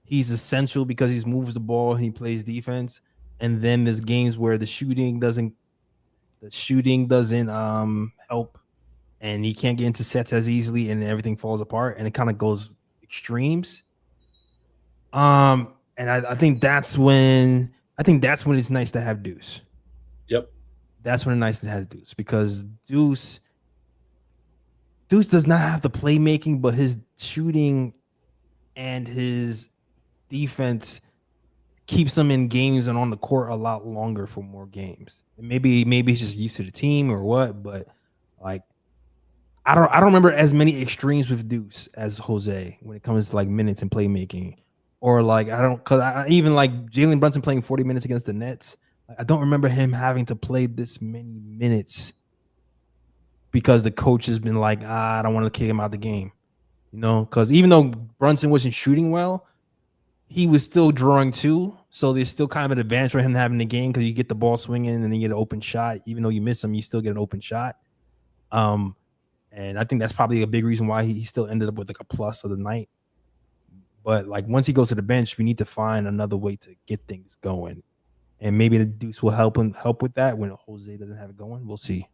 he's essential because he moves the ball and he plays defense. And then there's games where the shooting doesn't help, and he can't get into sets as easily, and everything falls apart, and it kind of goes extremes. And I think that's when it's nice to have Deuce. Yep, that's when it's nice to have Deuce, because Deuce does not have the playmaking, but his shooting and his defense keeps them in games and on the court a lot longer for more games. And maybe he's just used to the team or what, but like I don't remember as many extremes with Deuce as Jose when it comes to like minutes and playmaking. Or like I even like Jalen Brunson playing 40 minutes against the Nets. I don't remember him having to play this many minutes because the coach has been like, I don't want to kick him out of the game. You know, because even though Brunson wasn't shooting well, he was still drawing 2, so there's still kind of an advantage for him having the game because you get the ball swinging and then you get an open shot. Even though you miss him, you still get an open shot. And I think that's probably a big reason why he still ended up with like a plus of the night. But like once he goes to the bench, we need to find another way to get things going, and maybe the Deuce will help with that when Jose doesn't have it going. We'll see.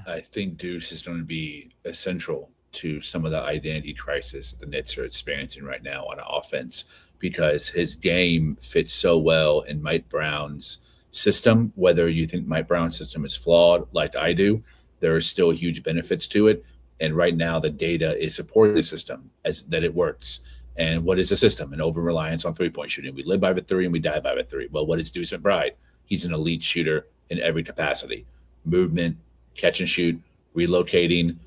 I think Deuce is going to be essential to some of the identity crisis that the Knicks are experiencing right now on offense, because his game fits so well in Mike Brown's system. Whether you think Mike Brown's system is flawed, like I do, there are still huge benefits to it. And right now, the data is supporting the system as that it works. And what is the system? An over-reliance on three-point shooting. We live by the 3 and we die by the 3. Well, what is Deuce McBride? He's an elite shooter in every capacity. Movement, catch and shoot, relocating,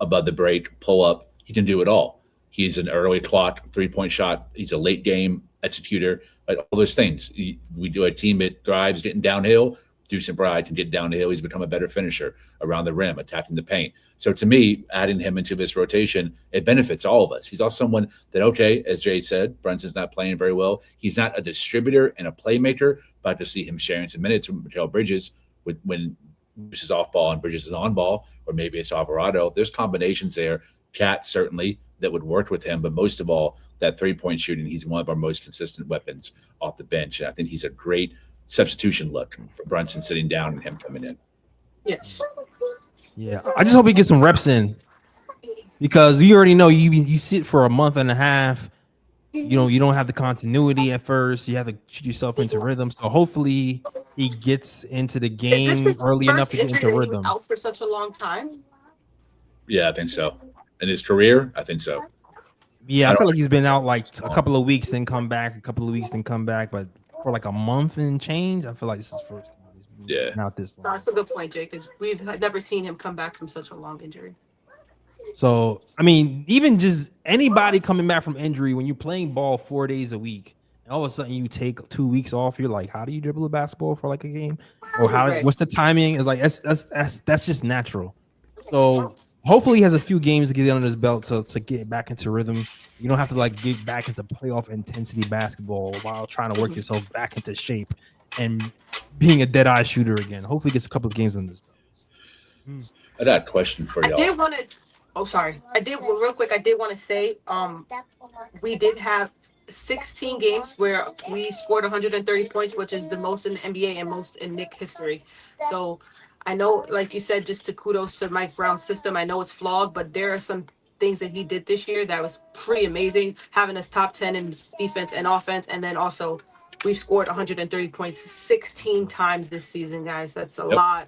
above the break, pull up. He can do it all. He's an early clock 3-point shot. He's a late game executor. Like all those things. We do a team that thrives getting downhill. Deuce McBride can get down the hill. He's become a better finisher around the rim, attacking the paint. So to me, adding him into this rotation, it benefits all of us. He's also someone that, okay, as Jay said, Brunson's not playing very well. He's not a distributor and a playmaker, but to see him sharing some minutes with Mikal Bridges when Bridges is off ball and Bridges is on ball, or maybe it's Alvarado. There's combinations there. Cat certainly that would work with him, but most of all, that 3-point shooting, he's one of our most consistent weapons off the bench. And I think he's a great substitution look for Brunson sitting down and him coming in. Yes. Yeah, I just hope he gets some reps in because you already know you sit for a month and a half. You don't have the continuity at first. You have to cheat yourself into rhythm. So hopefully he gets into the Is game this his early enough first to get injury into that he was rhythm. out for such a long time? Yeah, I think so. In his career, I think so. Yeah, I I feel don't- like he's been out like a couple of weeks, then come back, a couple of weeks, then come back. But for like a month and change, I feel like this is first time he's Yeah. been out this long. That's a good point, Jake, because we've never seen him come back from such a long injury. So, I mean, even just anybody coming back from injury, when you're playing ball 4 days a week, and all of a sudden you take 2 weeks off, you're like, how do you dribble a basketball for like a game? Or Right. what's the timing? It's like that's just natural. So hopefully he has a few games to get under his belt to get back into rhythm. You don't have to like get back into playoff intensity basketball while trying to work yourself back into shape and being a dead eye shooter again. Hopefully he gets a couple of games under his belt. I got a question for I y'all. did want to. Oh, sorry. I did real quick. I did want to say, we did have 16 games where we scored 130 points, which is the most in the NBA and most in Knick history. So I know, like you said, just to kudos to Mike Brown's system. I know it's flawed, but there are some things that he did this year that was pretty amazing, having us top 10 in defense and offense. And then also we've scored 130 points 16 times this season, guys. That's a lot.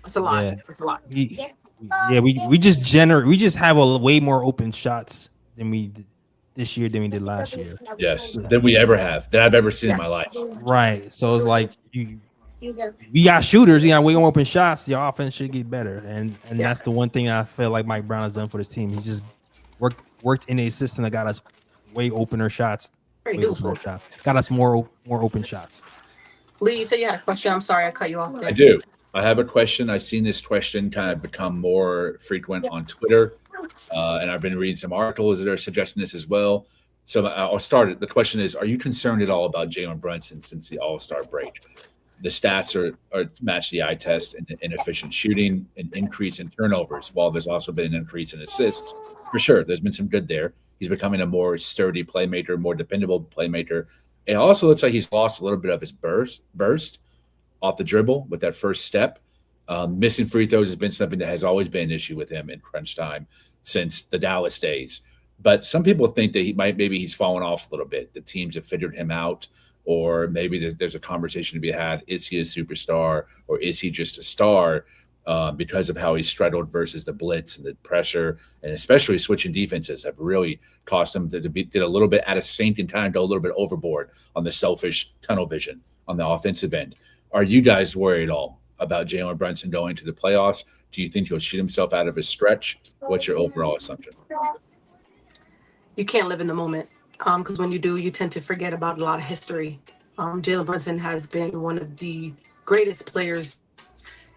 That's a lot. Yeah. That's a lot. We just have a way more open shots than we did this year than we did last year. Yes, than we ever have, that I've ever seen in my life. Right. So it's like we got shooters, you got way more open shots. Your offense should get better, and that's the one thing I feel like Mike Brown has done for this team. He just worked in a system that got us way opener shots. Got us more open shots. Lee, you said you had a question. I'm sorry I cut you off there. I do. I have a question. I've seen this question kind of become more frequent on Twitter, and I've been reading some articles that are suggesting this as well. So I'll start it. The question is, are you concerned at all about Jalen Brunson since the All-Star break? The stats are match the eye test in inefficient shooting, an increase in turnovers, while there's also been an increase in assists. For sure, there's been some good there. He's becoming a more sturdy playmaker, more dependable playmaker. It also looks like he's lost a little bit of his burst off the dribble with that first step. Missing free throws has been something that has always been an issue with him in crunch time since the Dallas days. But some people think that maybe he's fallen off a little bit. The teams have figured him out, or maybe there's a conversation to be had. Is he a superstar, or is he just a star because of how he straddled versus the blitz and the pressure, and especially switching defenses have really cost him to get a little bit out of sync and kind of go a little bit overboard on the selfish tunnel vision on the offensive end. Are you guys worried at all about Jalen Brunson going to the playoffs? Do you think he'll shoot himself out of his stretch? What's your overall assumption? You can't live in the moment because when you do, you tend to forget about a lot of history. Jalen Brunson has been one of the greatest players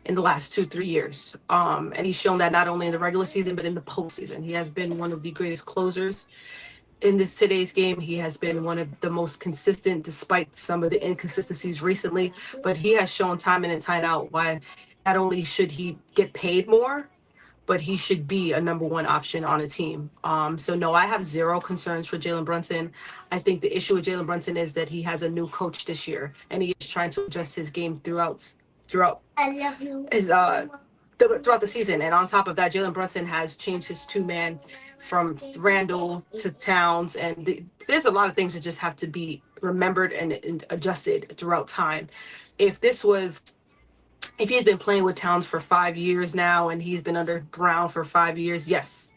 in the last 2-3 years. And he's shown that not only in the regular season, but in the postseason. He has been one of the greatest closers in today's game. He has been one of the most consistent, despite some of the inconsistencies recently. But he has shown time in and time out why not only should he get paid more, but he should be a number one option on a team. So no, I have zero concerns for Jalen Brunson. I think the issue with Jalen Brunson is that he has a new coach this year, and he is trying to adjust his game throughout I love you. his throughout the season. And on top of that, Jalen Brunson has changed his two-man from Randall to Towns, and there's a lot of things that just have to be remembered and adjusted throughout time. If he's been playing with Towns for 5 years now and he's been under Brown for 5 years, yes.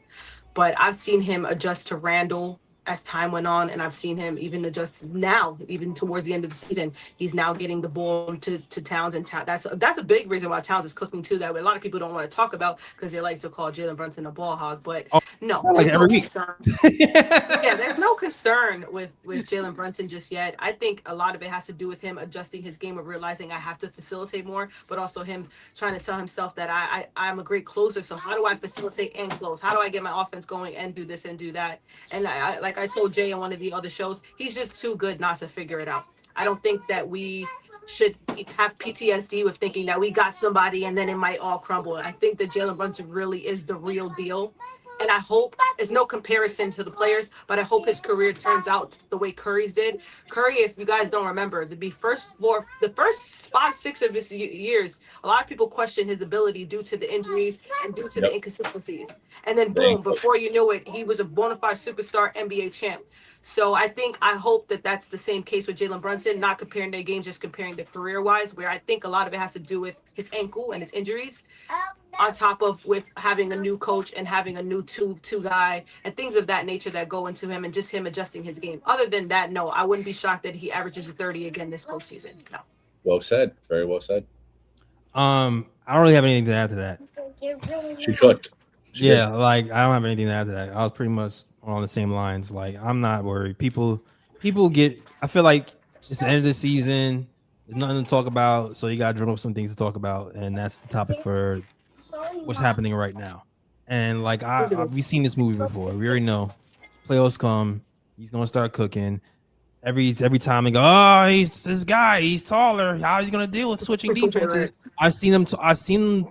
But I've seen him adjust to Randall as time went on, and I've seen him even adjust now, even towards the end of the season. He's now getting the ball to Towns, and That's a big reason why Towns is cooking too, that a lot of people don't want to talk about because they like to call Jalen Brunson a ball hog. But no, like every week. Yeah, there's no concern with Jalen Brunson just yet. I think a lot of it has to do with him adjusting his game of realizing I have to facilitate more, but also him trying to tell himself that I'm a great closer. So how do I facilitate and close? How do I get my offense going and do this and do that? And like I told Jay on one of the other shows, he's just too good not to figure it out. I don't think that we should have PTSD with thinking that we got somebody and then it might all crumble. I think that Jalen Brunson really is the real deal. And I hope there's no comparison to the players, but I hope his career turns out the way Curry's did. Curry, if you guys don't remember, the first 5-6 of his years, a lot of people question his ability due to the injuries and due to the inconsistencies. And then boom, before you knew it, he was a bona fide superstar NBA champ. So I hope that that's the same case with Jalen Brunson, not comparing their games, just comparing the career-wise, where I think a lot of it has to do with his ankle and his injuries, on top of with having a new coach and having a new two guy and things of that nature that go into him and just him adjusting his game. Other than that, no, I wouldn't be shocked that he averages a 30 again this postseason. No. Well said. Very well said. I don't really have anything to add to that. She cooked. Yeah, like I don't have anything to add to that. I was pretty much on the same lines. Like I'm not worried. People get. I feel like it's the end of the season. There's nothing to talk about, so you got to drum up some things to talk about, and that's the topic for what's happening right now. And like we've seen this movie before. We already know playoffs come. He's gonna start cooking. Every time they go, oh, he's this guy. He's taller. How he's gonna deal with switching defenses? I've seen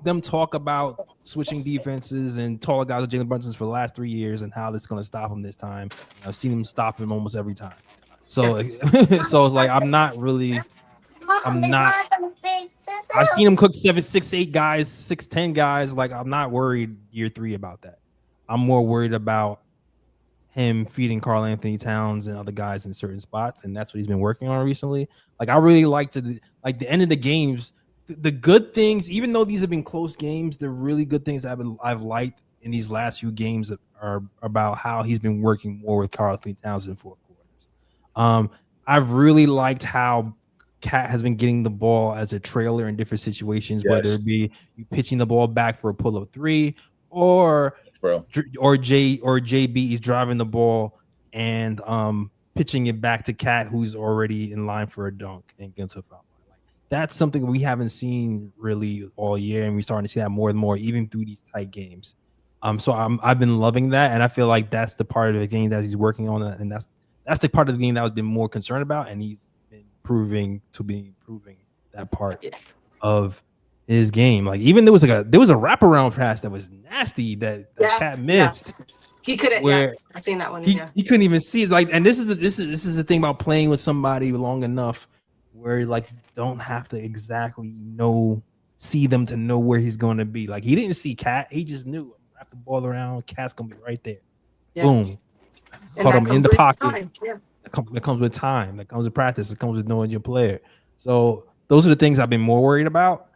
them talk about switching defenses and taller guys with Jalen Brunson's for the last 3 years and how this is gonna stop him this time. I've seen him stop him almost every time. So it's like I've seen him cook 7, 6, 8 guys, 6, 10 guys. Like I'm not worried year 3 about that. I'm more worried about him feeding Karl Anthony Towns and other guys in certain spots, and that's what he's been working on recently. Like I really like the end of the games, the good things, even though these have been close games, the really good things I've liked in these last few games are about how he's been working more with Karl Anthony Towns in 4 quarters. I've really liked how Cat has been getting the ball as a trailer in different situations, whether it be you pitching the ball back for a pull-up 3 or JB is driving the ball and pitching it back to Cat, who's already in line for a dunk against a foul. Like that's something we haven't seen really all year, and we're starting to see that more and more, even through these tight games. So I've been loving that, and I feel like that's the part of the game that he's working on, and that's the part of the game that I've been more concerned about, and he's been improving that part of his game. Like even there was a wraparound pass that was nasty that Cat missed. He couldn't. Yeah, I've seen that one. He couldn't even see it. Like, and this is the thing about playing with somebody long enough where like you don't have to exactly see them to know where he's going to be. Like he didn't see Cat. He just knew wrap the ball around. Cat's gonna be right there. Yeah. Boom. Caught him in the pocket. That comes with time. That comes with practice. It comes with knowing your player. So those are the things I've been more worried about.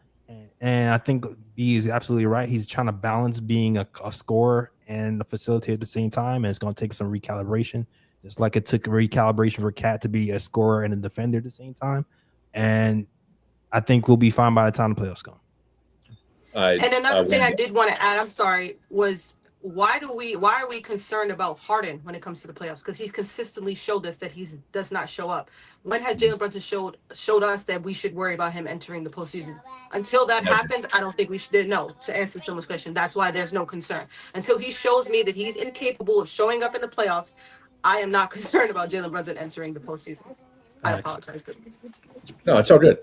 And I think B is absolutely right. He's trying to balance being a scorer and a facilitator at the same time. And it's going to take some recalibration, just like it took recalibration for Cat to be a scorer and a defender at the same time. And I think we'll be fine by the time the playoffs come. And another thing I did want to add, I'm sorry, was why are we concerned about Harden when it comes to the playoffs? Because he's consistently showed us that he does not show up. When has Jalen Brunson showed us that we should worry about him entering the postseason? Until that happens, I don't think we should. No, to answer someone's question, that's why there's no concern. Until he shows me that he's incapable of showing up in the playoffs, I am not concerned about Jalen Brunson entering the postseason. I apologize. No, it's all good.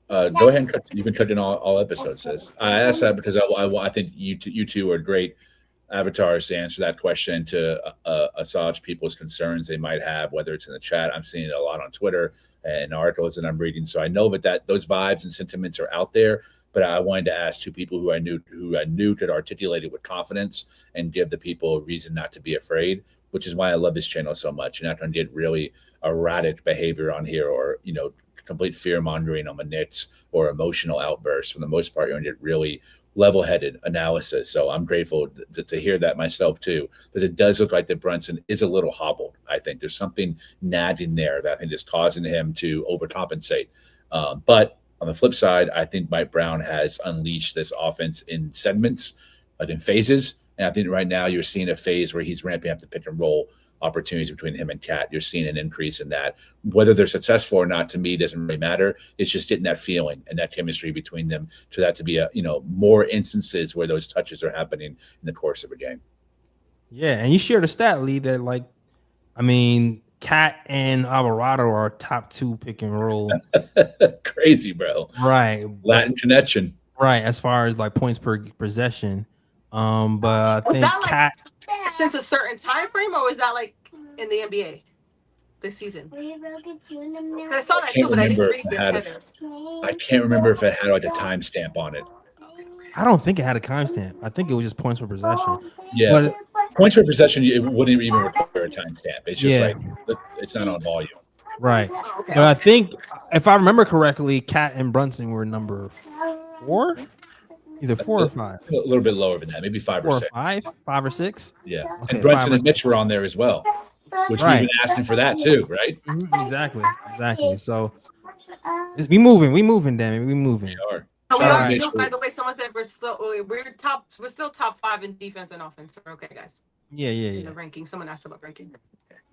Go ahead and cut. You can cut in all episodes. I asked that because I think you two are great avatars to answer that question, to assuage people's concerns they might have, whether it's in the chat. I'm seeing it a lot on Twitter and articles that I'm reading. So I know that those vibes and sentiments are out there, but I wanted to ask two people who I knew could articulate it with confidence and give the people a reason not to be afraid, which is why I love this channel so much. You're not going to get really erratic behavior on here or, complete fear mongering on the Knicks or emotional outbursts. For the most part, you're going to get really level-headed analysis. So I'm grateful to hear that myself too, because it does look like that Brunson is a little hobbled. I think there's something nagging there that I think is causing him to overcompensate. But on the flip side, I think Mike Brown has unleashed this offense in segments, like in phases. And I think right now you're seeing a phase where he's ramping up the pick and roll opportunities between him and Cat. You're seeing an increase in that. Whether they're successful or not, to me, doesn't really matter. It's just getting that feeling and that chemistry between them, to that to be more instances where those touches are happening in the course of a game. Yeah, and you shared a stat, Lee, that Cat and Alvarado are top 2 pick and roll. Crazy, bro. Right. Latin connection. Right, as far as like points per possession. But I Was think that like Cat. since a certain time frame, or was that like in the NBA this season? 'Cause I saw that too, but I didn't read the header. I can't remember if it had like a timestamp on it. I don't think it had a timestamp. I think it was just points per possession. Yeah, But points per possession, it wouldn't even require a timestamp. It's just yeah, like it's not on volume. right. Oh, okay. But I think if I remember correctly, Cat and Brunson were number 4, either 4 or 5. A little bit lower than that, maybe 5 or 4 or 6. 5 or 6. Yeah, Okay, and Brunson 5 or and Mitch were on there as well, which we've Right. been asking for that too, right? Exactly. So we moving, damn it, we moving. We are. And we Shout out are Mitch still, for- by the way, someone said we're still top 5 in defense and offense. So we're okay, guys. Yeah. In the ranking. Someone asked about ranking.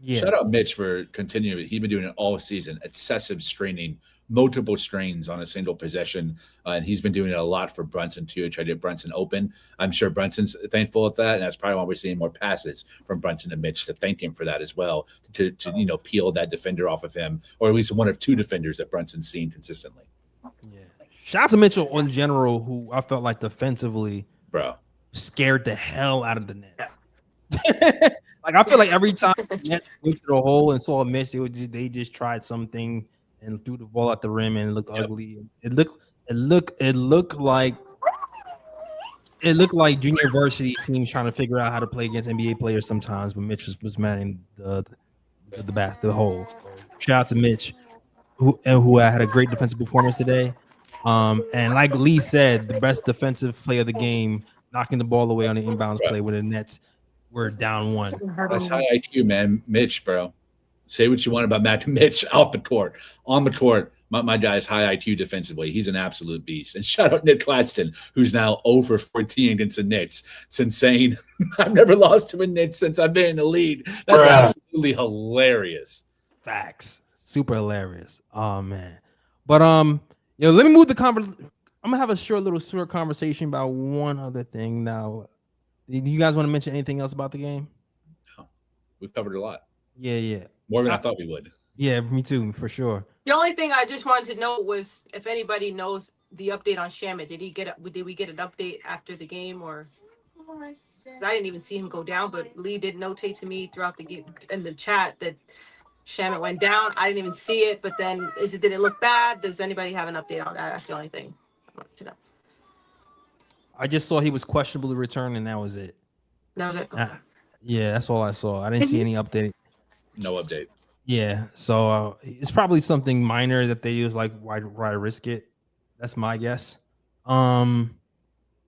Yeah. Shout out Mitch for continuing. He's been doing it all season. Excessive straining, multiple strains on a single possession, and he's been doing it a lot for Brunson too. Try to get Brunson open. I'm sure Brunson's thankful at that, and that's probably why we're seeing more passes from Brunson and Mitch to thank him for that as well. To peel that defender off of him, or at least one of 2 defenders that Brunson's seen consistently. Yeah. Shout out to Mitchell in general, who I felt like defensively Bro, scared the hell out of the Nets. Like I feel like every time the Nets went to the hole and saw a miss, they just tried something and threw the ball at the rim and it looked ugly. It looked like junior varsity teams trying to figure out how to play against NBA players sometimes, but Mitch was manning the hole. So shout out to Mitch, who had a great defensive performance today. And like Lee said, the best defensive play of the game, knocking the ball away on the inbounds play when the Nets were down 1. that's high IQ, man. Mitch, bro. Say what you want about Mitch out the court. On the court, my guy's high IQ defensively. He's an absolute beast. And shout out Nick Claxton, who's now over 14 against the Knicks. It's insane. I've never lost to a Knicks since I've been in the league. That's absolutely hilarious. Facts. Super hilarious. Oh man. But let me move the conversation. I'm gonna have a short conversation about one other thing now. Do you guys want to mention anything else about the game? No. We've covered a lot. Yeah. More than I thought we would. Yeah, me too, for sure. The only thing I just wanted to know was if anybody knows the update on Shamit. Did we get an update after the game, or? 'Cause I didn't even see him go down, but Lee did notate to me throughout the game in the chat that Shamit went down. I didn't even see it, but then did it look bad? Does anybody have an update on that? That's the only thing I wanted to know. I just saw he was questionably returned, and that was it. That was it. Yeah, that's all I saw. I didn't see any update. No update. Yeah, so it's probably something minor that they use, like why risk it? That's my guess. But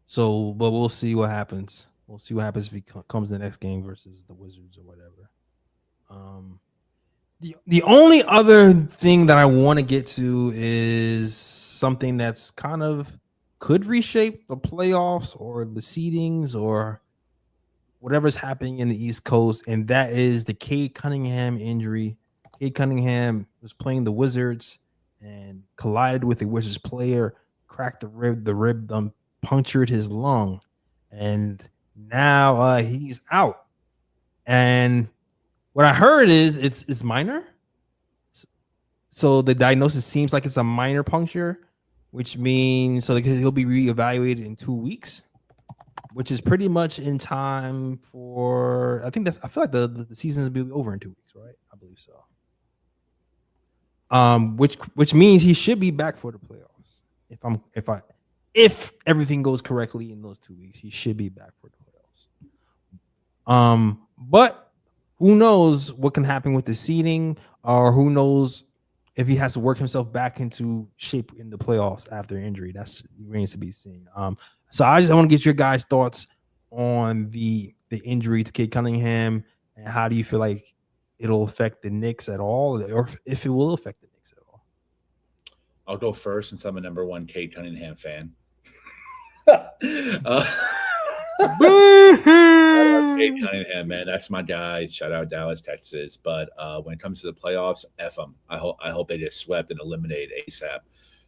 we'll see what happens. We'll see what happens if he comes in the next game versus the Wizards or whatever. The only other thing that I want to get to is something that's kind of could reshape the playoffs or the seedings or whatever's happening in the East Coast, and that is the Cade Cunningham injury. Cade Cunningham was playing the Wizards and collided with a Wizards player, cracked the rib. The rib punctured his lung, and now he's out. And what I heard is it's minor. So the diagnosis seems like it's a minor puncture, which means he'll be reevaluated in 2 weeks, which is pretty much in time for I feel like the season will be over in 2 weeks, right? I believe so. Which means he should be back for the playoffs. If everything goes correctly in those 2 weeks, he should be back for the playoffs. But who knows what can happen with the seeding, or who knows if he has to work himself back into shape in the playoffs after injury. That's remains to be seen. So I want to get your guys' thoughts on the injury to Cade Cunningham, and how do you feel like it'll affect the Knicks at all, or if it will affect the Knicks at all? I'll go first since I'm a number 1 Cade Cunningham fan. Cade Cunningham, man, that's my guy. Shout out Dallas, Texas. But when it comes to the playoffs, F them. I hope they get swept and eliminated ASAP.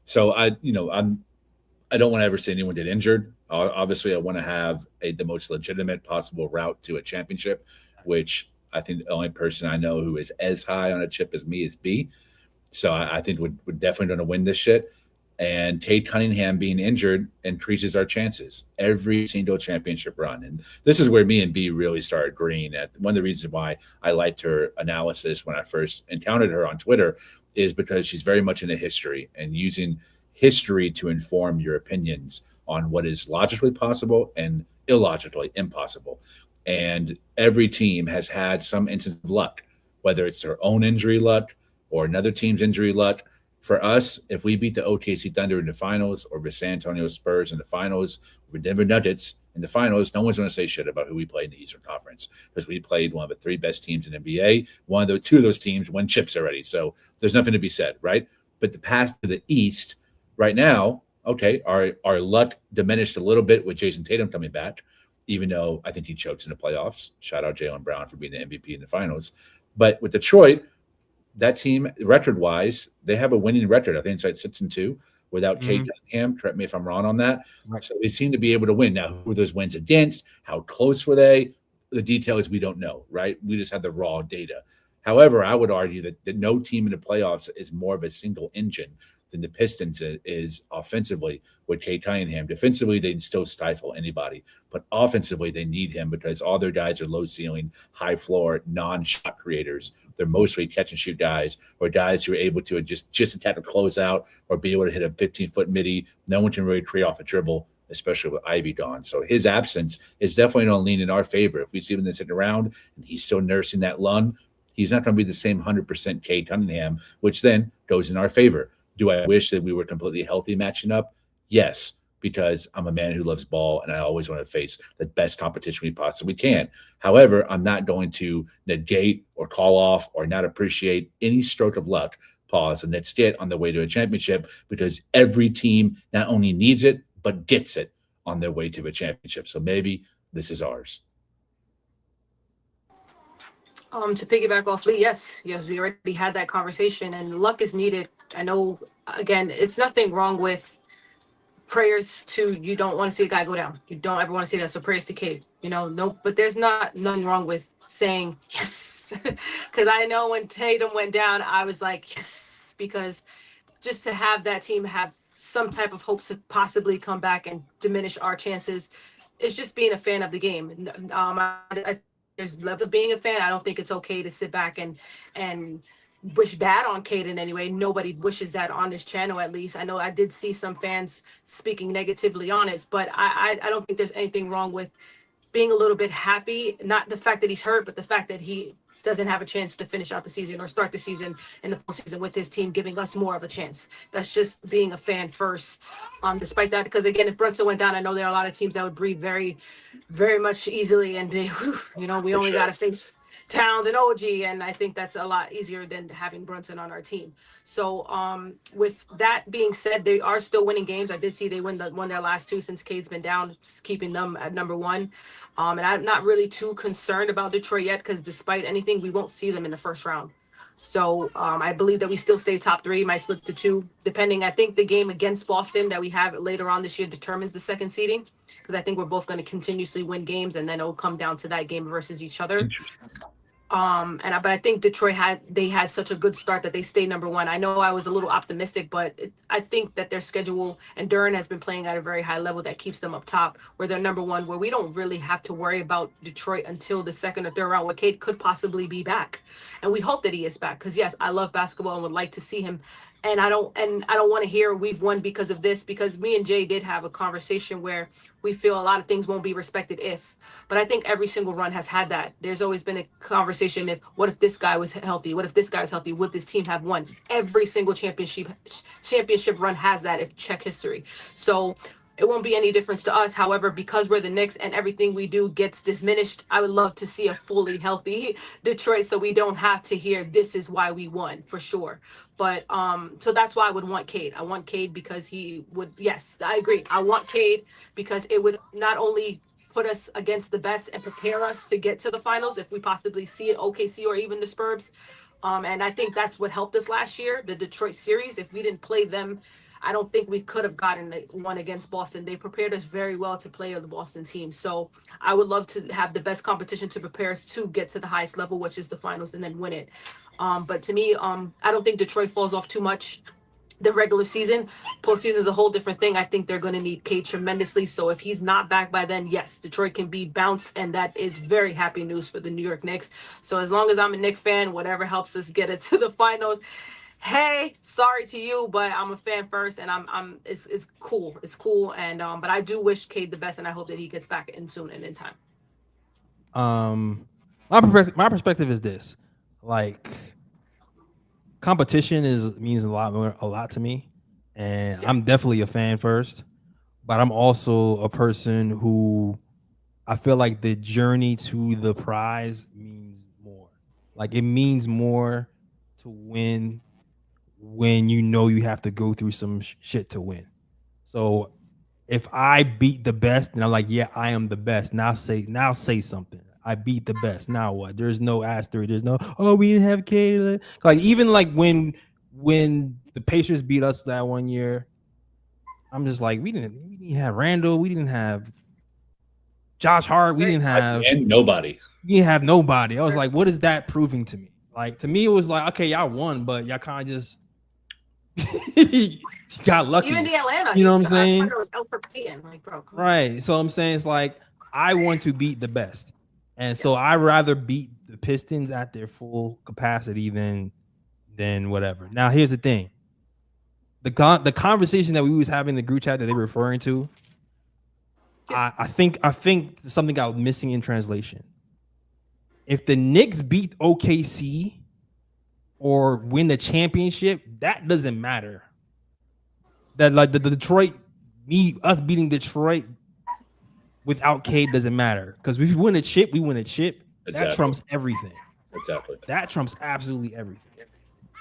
So I don't want to ever see anyone get injured. Obviously, I want to have the most legitimate possible route to a championship, which I think the only person I know who is as high on a chip as me is B. So I think we're definitely going to win this shit. And Cade Cunningham being injured increases our chances every single championship run. And this is where me and B really start agreeing. At one of the reasons why I liked her analysis when I first encountered her on Twitter is because she's very much into history and using history to inform your opinions on what is logically possible and illogically impossible. And every team has had some instance of luck, whether it's their own injury luck or another team's injury luck. For us, if we beat the OKC Thunder in the finals or the San Antonio Spurs in the finals or the Denver Nuggets in the finals, no one's going to say shit about who we played in the Eastern Conference because we played one of the three best teams in NBA. Two of those teams won chips already. So there's nothing to be said, right? But the path to the East right now, okay, our luck diminished a little bit with Jason Tatum coming back, even though I think he chokes in the playoffs. Shout out Jaylen Brown for being the MVP in the finals. But with Detroit, that team, record-wise, they have a winning record. I think it's like 6-2 without Cade Cunningham. Correct me if I'm wrong on that. Right. So they seem to be able to win. Now, who were those wins against? How close were they? The details we don't know, right? We just have the raw data. However, I would argue that no team in the playoffs is more of a single engine than the Pistons is offensively with Cade Cunningham. Defensively, they'd still stifle anybody. But offensively, they need him because all their guys are low ceiling, high floor, non-shot creators. They're mostly catch and shoot guys or guys who are able to just attack a closeout or be able to hit a 15-foot midi. No one can really create off a dribble, especially with Ivy gone. So his absence is definitely going to lean in our favor. If we see him in the second round and he's still nursing that lung, he's not going to be the same 100% Cade Cunningham, which then goes in our favor. Do I wish that we were completely healthy matching up? Yes, because I'm a man who loves ball and I always want to face the best competition we possibly can. However, I'm not going to negate or call off or not appreciate any stroke of luck, pause, and Nets get on the way to a championship because every team not only needs it, but gets it on their way to a championship. So maybe this is ours. To piggyback off Lee, yes, we already had that conversation, and luck is needed. I know, again, it's nothing wrong with prayers to, you don't want to see a guy go down. You don't ever want to see that. So prayers to Cade, no, but there's nothing wrong with saying yes. Because I know when Tatum went down, I was like, yes, because just to have that team have some type of hope to possibly come back and diminish our chances is just being a fan of the game. There's levels of being a fan. I don't think it's okay to sit back and wish bad on Cade in any way. Nobody wishes that on this channel, at least. I know I did see some fans speaking negatively on it, but I don't think there's anything wrong with being a little bit happy. Not the fact that he's hurt, but the fact that he doesn't have a chance to finish out the season or start the season in the postseason with his team, giving us more of a chance. That's just being a fan first. Despite that, because again, if Brunson went down, I know there are a lot of teams that would breathe very, very much easily, and they, we only got to face Towns and OG, and I think that's a lot easier than having Brunson on our team. So with that being said, they are still winning games. I did see they won their last two since Cade's been down, keeping them at number one. And I'm not really too concerned about Detroit yet, because despite anything, we won't see them in the first round. So I believe that we still stay top three, might slip to two, depending. I think the game against Boston that we have later on this year determines the second seeding, because I think we're both going to continuously win games, and then it'll come down to that game versus each other. But I think Detroit had such a good start that they stay number one. I know I was a little optimistic, but I think that their schedule and Duran has been playing at a very high level that keeps them up top, where they're number one, where we don't really have to worry about Detroit until the second or third round, where Cade could possibly be back. And we hope that he is back, because yes, I love basketball and would like to see him. And I don't want to hear we've won because of this, because me and Jay did have a conversation where we feel a lot of things won't be respected but I think every single run has had that. There's always been a conversation what if this guy was healthy? What if this guy was healthy? Would this team have won? Every single championship run has that, if check history. So it won't be any difference to us. However, because we're the Knicks and everything we do gets diminished, I would love to see a fully healthy Detroit, so we don't have to hear this is why we won, for sure. But so that's why I would want Cade. I want Cade because he would, yes, I agree. I want Cade because it would not only put us against the best and prepare us to get to the finals if we possibly see it, OKC or even the Spurs. And I think that's what helped us last year, the Detroit series. If we didn't play them, I don't think we could have gotten one against Boston. They prepared us very well to play the Boston team. So I would love to have the best competition to prepare us to get to the highest level, which is the finals, and then win it. But to me, I don't think Detroit falls off too much. the regular season. Postseason is a whole different thing. I think they're going to need Cade tremendously. So if he's not back by then, yes, Detroit can be bounced, and that is very happy news for the New York Knicks. So as long as I'm a Knicks fan, whatever helps us get it to the finals. Hey, sorry to you, but I'm a fan first, and it's cool. It's cool, and but I do wish Cade the best, and I hope that he gets back in soon and in time. My perspective is this: like, competition means a lot to me, and I'm definitely a fan first, but I'm also a person who I feel like the journey to the prize means more. Like, it means more to win when you know you have to go through some shit to win. So if I beat the best, and I'm like, yeah, I am the best. Now say something. I beat the best. Now what? There's no asterisk. There's no, oh, we didn't have Kayla. Like, even like when the Pacers beat us that one year, I'm just like, we didn't have Randall, we didn't have Josh Hart, we didn't have nobody. We didn't have nobody. I was like, what is that proving to me? Like, to me, it was like, okay, y'all won, but y'all kind of just got lucky. Even the Atlanta, you know what I'm saying? It was out for paying, like, bro. Right. So I'm saying, it's like, I want to beat the best, and so I rather beat the Pistons at their full capacity than whatever. Now, here's the thing: the conversation that we was having in the group chat that they were referring to, I think something got missing in translation. If the Knicks beat OKC or win the championship, that doesn't matter. That, like, the Detroit, us beating Detroit without Cade doesn't matter, because if we win a chip, we win a chip. Exactly. That trumps everything. Exactly. That trumps absolutely everything.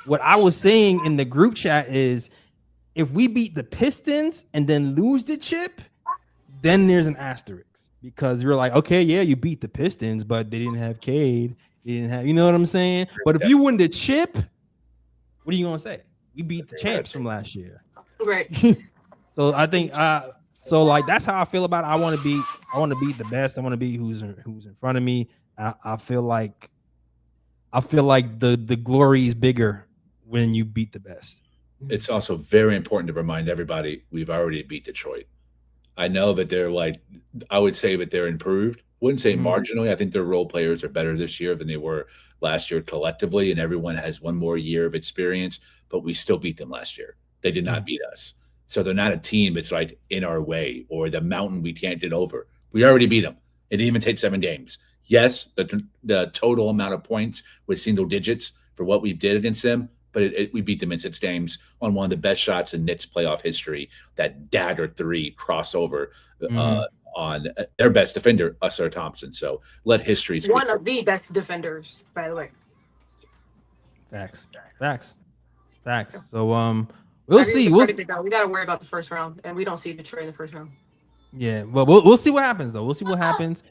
What I was saying in the group chat is, if we beat the Pistons and then lose the chip, then there's an asterisk, because you're like, okay, yeah, you beat the Pistons, but they didn't have Cade. They didn't have, you know what I'm saying? But if you win the chip, what are you gonna say? We beat the champs from last year. Right. So I think so like, that's how I feel about it. I want to beat the best. I want to beat who's in front of me. I feel like the glory is bigger when you beat the best. It's also very important to remind everybody we've already beat Detroit. I know that they're like, I would say that they're improved. Wouldn't say marginally. I think their role players are better this year than they were last year collectively, and everyone has one more year of experience, but we still beat them last year. They did not beat us. So they're not a team that's like in our way or the mountain we can't get over. We already beat them. It didn't even take 7 games. Yes, the total amount of points was single digits for what we did against them, but we beat them in 6 games on one of the best shots in Knicks playoff history, that dagger 3 crossover on their best defender, Usher Thompson. So let history speak. One of the best defenders, by the way. Facts. So we'll see. We got to worry about the first round, and we don't see Detroit in the first round. Yeah, well, we'll see what happens, though. We'll see what happens.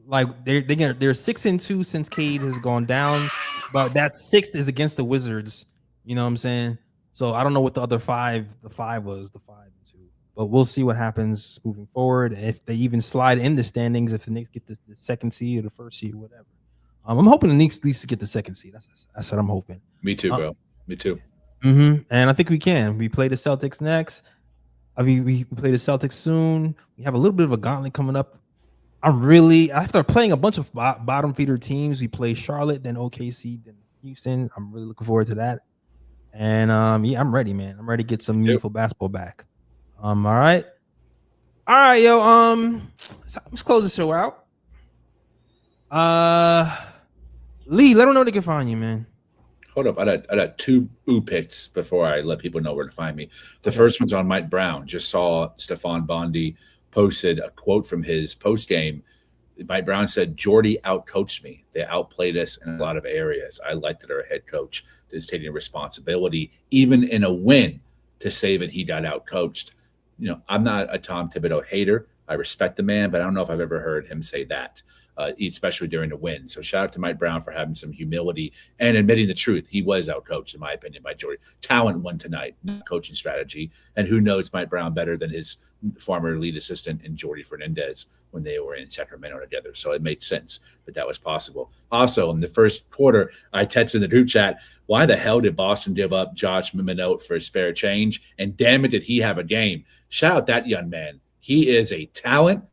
Like, they're 6-2 since Cade has gone down, but that 6th is against the Wizards. You know what I'm saying? So I don't know what the other 5 was, the 5 and 2. But we'll see what happens moving forward. If they even slide in the standings, if the Knicks get the 2nd seed or the 1st seed or whatever. I'm hoping the Knicks at least get the 2nd seed. That's what I'm hoping. Me too, bro. Me too. And I think we can. We play the Celtics next. I mean, we play the Celtics soon. We have a little bit of a gauntlet coming up. After playing a bunch of bottom feeder teams, we play Charlotte, then OKC, then Houston. I'm really looking forward to that. And yeah, I'm ready, man. I'm ready to get some meaningful basketball back. All right, yo. Let's close the show out. Lee, let them know they can find you, man. Hold up, I got 2 picks before I let people know where to find me. The first one's on Mike Brown. Just saw Stephon Bondi posted a quote from his post game. Mike Brown said, "Jordy outcoached me. They outplayed us in a lot of areas. I like that our head coach is taking responsibility, even in a win, to say that he got outcoached." You know, I'm not a Tom Thibodeau hater. I respect the man, but I don't know if I've ever heard him say that, especially during the win. So shout out to Mike Brown for having some humility and admitting the truth. He was outcoached, in my opinion, by Jordy. Talent won tonight, not coaching strategy. And who knows Mike Brown better than his former lead assistant and Jordy Fernandez when they were in Sacramento together. So it made sense that was possible. Also, in the first quarter, I texted in the group chat, why the hell did Boston give up Josh Minot for spare change? And damn it, did he have a game? Shout out that young man. He is a talent.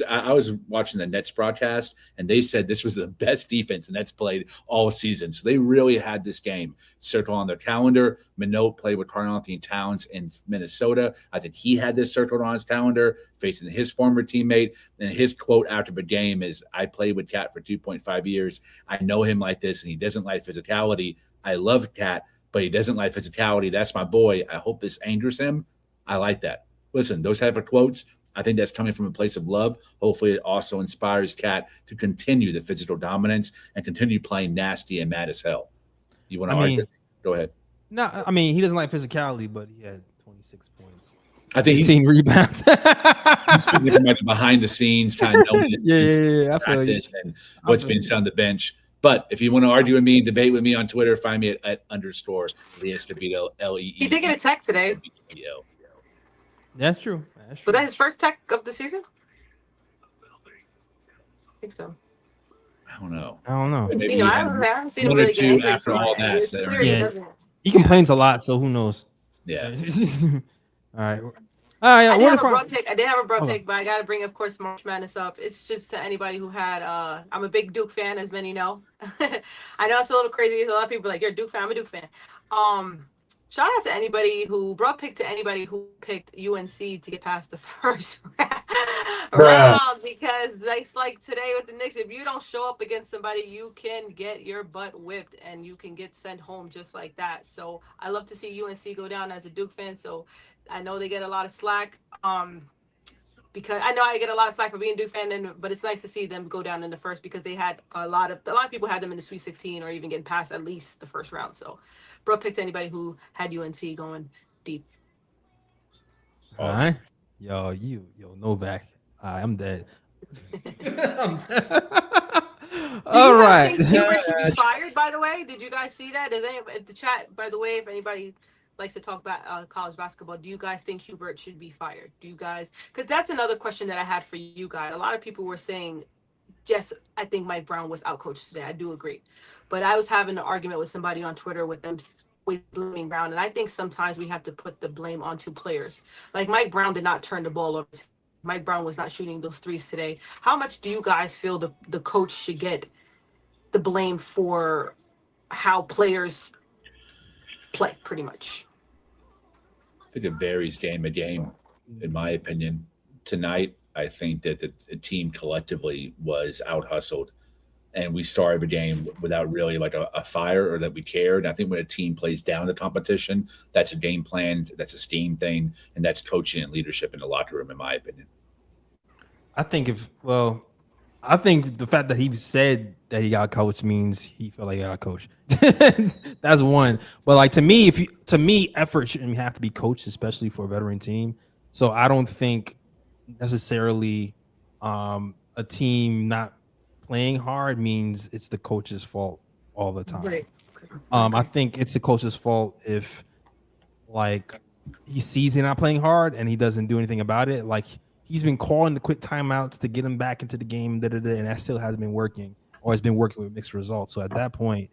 I was watching the Nets broadcast, and they said this was the best defense the Nets played all season. So they really had this game circled on their calendar. Minot played with Karl-Anthony Towns in Minnesota. I think he had this circled on his calendar, facing his former teammate. And his quote after the game is, I played with Cat for 2.5 years. I know him like this, and he doesn't like physicality. I love Cat, but he doesn't like physicality. That's my boy. I hope this angers him. I like that. Listen, those type of quotes, I think that's coming from a place of love. Hopefully it also inspires Cat to continue the physical dominance and continue playing nasty and mad as hell. You want to argue? Go ahead. No, I mean, he doesn't like physicality, but he had 26 points. I think 18 rebounds. He's speaking too much behind the scenes, kind of knowing yeah, I feel you. And what's being said on the bench. But if you want to argue with me, debate with me on Twitter, find me at _Leah Stabito, LEE. He did get a tech today. That's true. Was that his first tech of the season? I think so. I don't know. I haven't seen him really get angry after all that. Yeah. He complains a lot, so who knows? Yeah. All right. I did have a bro pick, but I got to bring, of course, March Madness up. It's just to anybody who had, I'm a big Duke fan, as many know. I know it's a little crazy. A lot of people are like, you're a Duke fan. I'm a Duke fan. Shout out to anybody who picked UNC to get past the first round, because it's like today with the Knicks, if you don't show up against somebody, you can get your butt whipped and you can get sent home just like that. So I love to see UNC go down as a Duke fan. So I know they get a lot of slack, because I know I get a lot of slack for being a Duke fan, but it's nice to see them go down in the first, because they had a lot of people had them in the Sweet 16 or even getting past at least the first round. So bro picked anybody who had UNC going deep. All right. Yo, Novak. I'm dead. All right. Think Hubert should be fired, by the way? Did you guys see that? Does anybody in the chat, by the way, if anybody likes to talk about college basketball, do you guys think Hubert should be fired? Do you guys? Because that's another question that I had for you guys. A lot of people were saying, yes, I think Mike Brown was outcoached today. I do agree. But I was having an argument with somebody on Twitter with them blaming Brown, and I think sometimes we have to put the blame on two players. Like Mike Brown did not turn the ball over. Mike Brown was not shooting those threes today. How much do you guys feel the coach should get the blame for how players play, pretty much? I think it varies game to game, in my opinion. Tonight, I think that the team collectively was out-hustled, and we started the game without really like a fire or that we cared. And I think when a team plays down the competition, that's a game plan, that's a scheme thing, and that's coaching and leadership in the locker room, in my opinion. I think the fact that he said that he got coached means he felt like he got coached. That's one. But like to me, effort shouldn't have to be coached, especially for a veteran team. So I don't think necessarily a team not playing hard means it's the coach's fault all the time. Right. I think it's the coach's fault if like he sees he's not playing hard and he doesn't do anything about it. Like he's been calling the quick timeouts to get him back into the game, and that still hasn't been working, or has been working with mixed results. So at that point,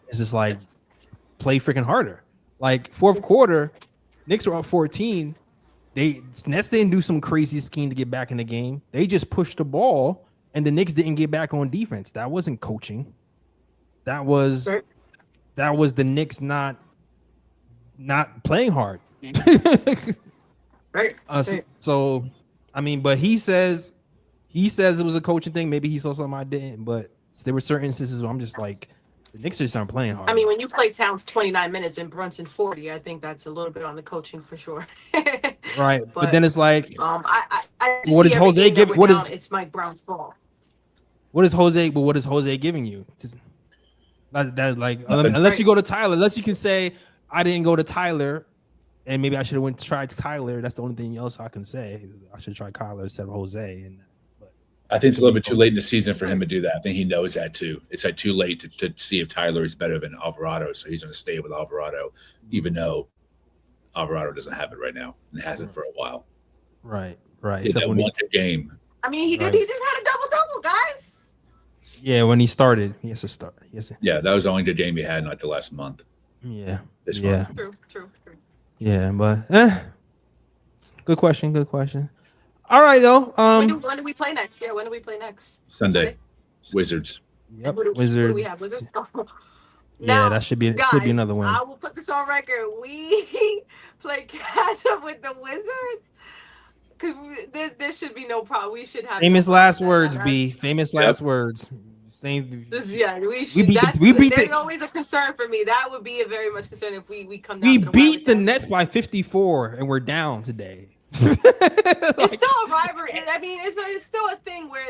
it's just like play freaking harder. Like fourth quarter, Knicks were up 14. Nets didn't do some crazy scheme to get back in the game. They just pushed the ball, and the Knicks didn't get back on defense. That wasn't coaching. That was the Knicks not playing hard. Right. So, I mean, but he says it was a coaching thing. Maybe he saw something I didn't, but there were certain instances where I'm just like, the Knicks just aren't playing hard. I mean, when you play Towns 29 minutes and Brunson 40, I think that's a little bit on the coaching for sure. Right. But then it's like, what is Jose giving? It's Mike Brown's fault. What is Jose giving you? Unless you go to Tyler, unless you can say I didn't go to Tyler and maybe I should have tried Tyler. That's the only thing else I can say. I should try Kyler instead of Jose. And but I think it's a little bit too late in the season for him to do that. I think he knows that too. It's like too late to see if Tyler is better than Alvarado, so he's going to stay with Alvarado, even though Alvarado doesn't have it right now and hasn't for a while. Right. He did that one good game. I mean, he did. Right. He just had a double-double, guys. Yeah, when he started, he has to start. Yeah, that was the only good game he had in like the last month. Yeah. This yeah. month. True. Yeah, but good question. All right, though. When do we play next? Yeah, when do we play next? Sunday. Wizards. Yep. Who do Wizards. we have? Wizards. Yeah, that should be another one. I will put this on record. We play catch up with the Wizards because there should be no problem. We should have famous no last problem words. with that. B. Famous last words. Same. Just, yeah, we should. There's always a concern for me. That would be a very much concern if we come down. We to the beat the wire. Nets by 54, and we're down today. It's still a rivalry. I mean, it's still a thing where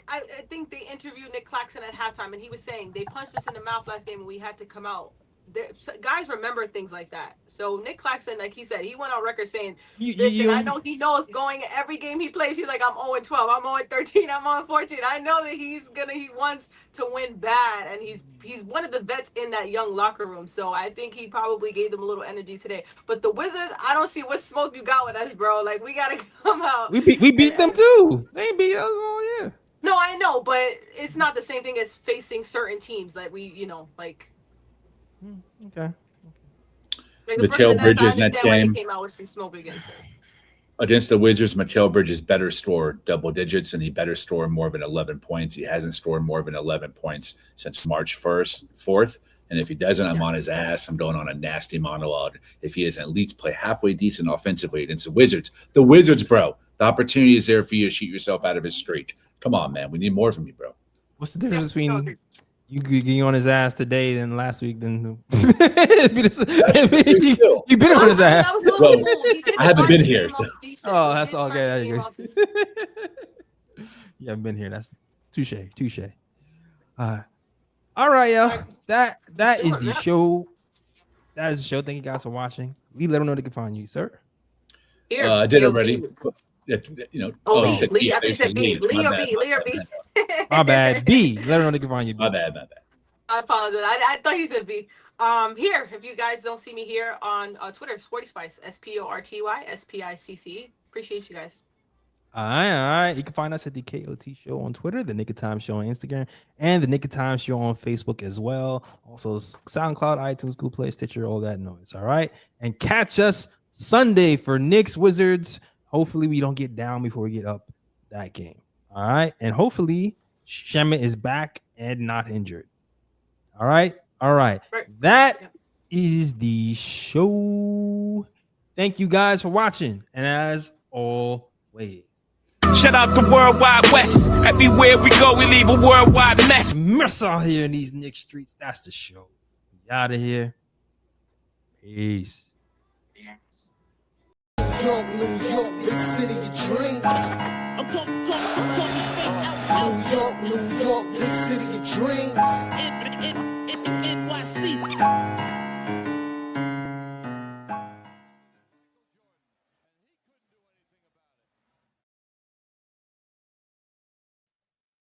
I think they interviewed Nick Claxton at halftime, and he was saying they punched us in the mouth last game, and we had to come out. Guys remember things like that. So Nick Claxton, like he said, he went on record saying, I know he knows going every game he plays, he's like, I'm 0-12, I'm 0-13, I'm 0-14. I know that he wants to win bad, and he's one of the vets in that young locker room. So I think he probably gave them a little energy today. But the Wizards, I don't see what smoke you got with us, bro. Like, we gotta come out. We beat them too. They ain't beat us all year. No, I know, but it's not the same thing as facing certain teams. Like Okay. Mikal Bridges next game. Came out with some smoke against us. Against the Wizards, Mikal Bridges better score double digits, and he better score more than 11 points. He hasn't scored more than 11 points since March 4th. And if he doesn't, I'm on his ass. I'm going on a nasty monologue. If he doesn't at least play halfway decent offensively against the Wizards. The Wizards, bro. The opportunity is there for you to shoot yourself out of his streak. Come on, man. We need more from you, bro. What's the difference between you getting on his ass today than last week? Then you've been on his ass. Well, I haven't been here. So. Oh, that's all good. You haven't been here. That's touche. All right, y'all. That is the show. That is the show. Thank you guys for watching. Let them know they can find you, sir. Here, I did already. You know. Oh, he Lee. I think said B. Lee or B. My bad. B. Let them know they can find you. My bad. I apologize. I thought he said B. Here, if you guys don't see me here on Twitter, Sporty Spice, SPORTY SPICC. Appreciate you guys. All right. You can find us at the KOT Show on Twitter, the Knick of Time Show on Instagram, and the Knick of Time Show on Facebook as well. Also, SoundCloud, iTunes, Google Play, Stitcher, all that noise. All right. And catch us Sunday for Knicks Wizards. Hopefully, we don't get down before we get up that game. All right. And hopefully, Shema is back and not injured. All right. That is the show. Thank you guys for watching. And as always, shout out the Worldwide West. Everywhere we go, we leave a worldwide mess. Mess out here in these Knicks streets. That's the show. We out of here. Peace. New York, big city of dreams. New York, big city of dreams.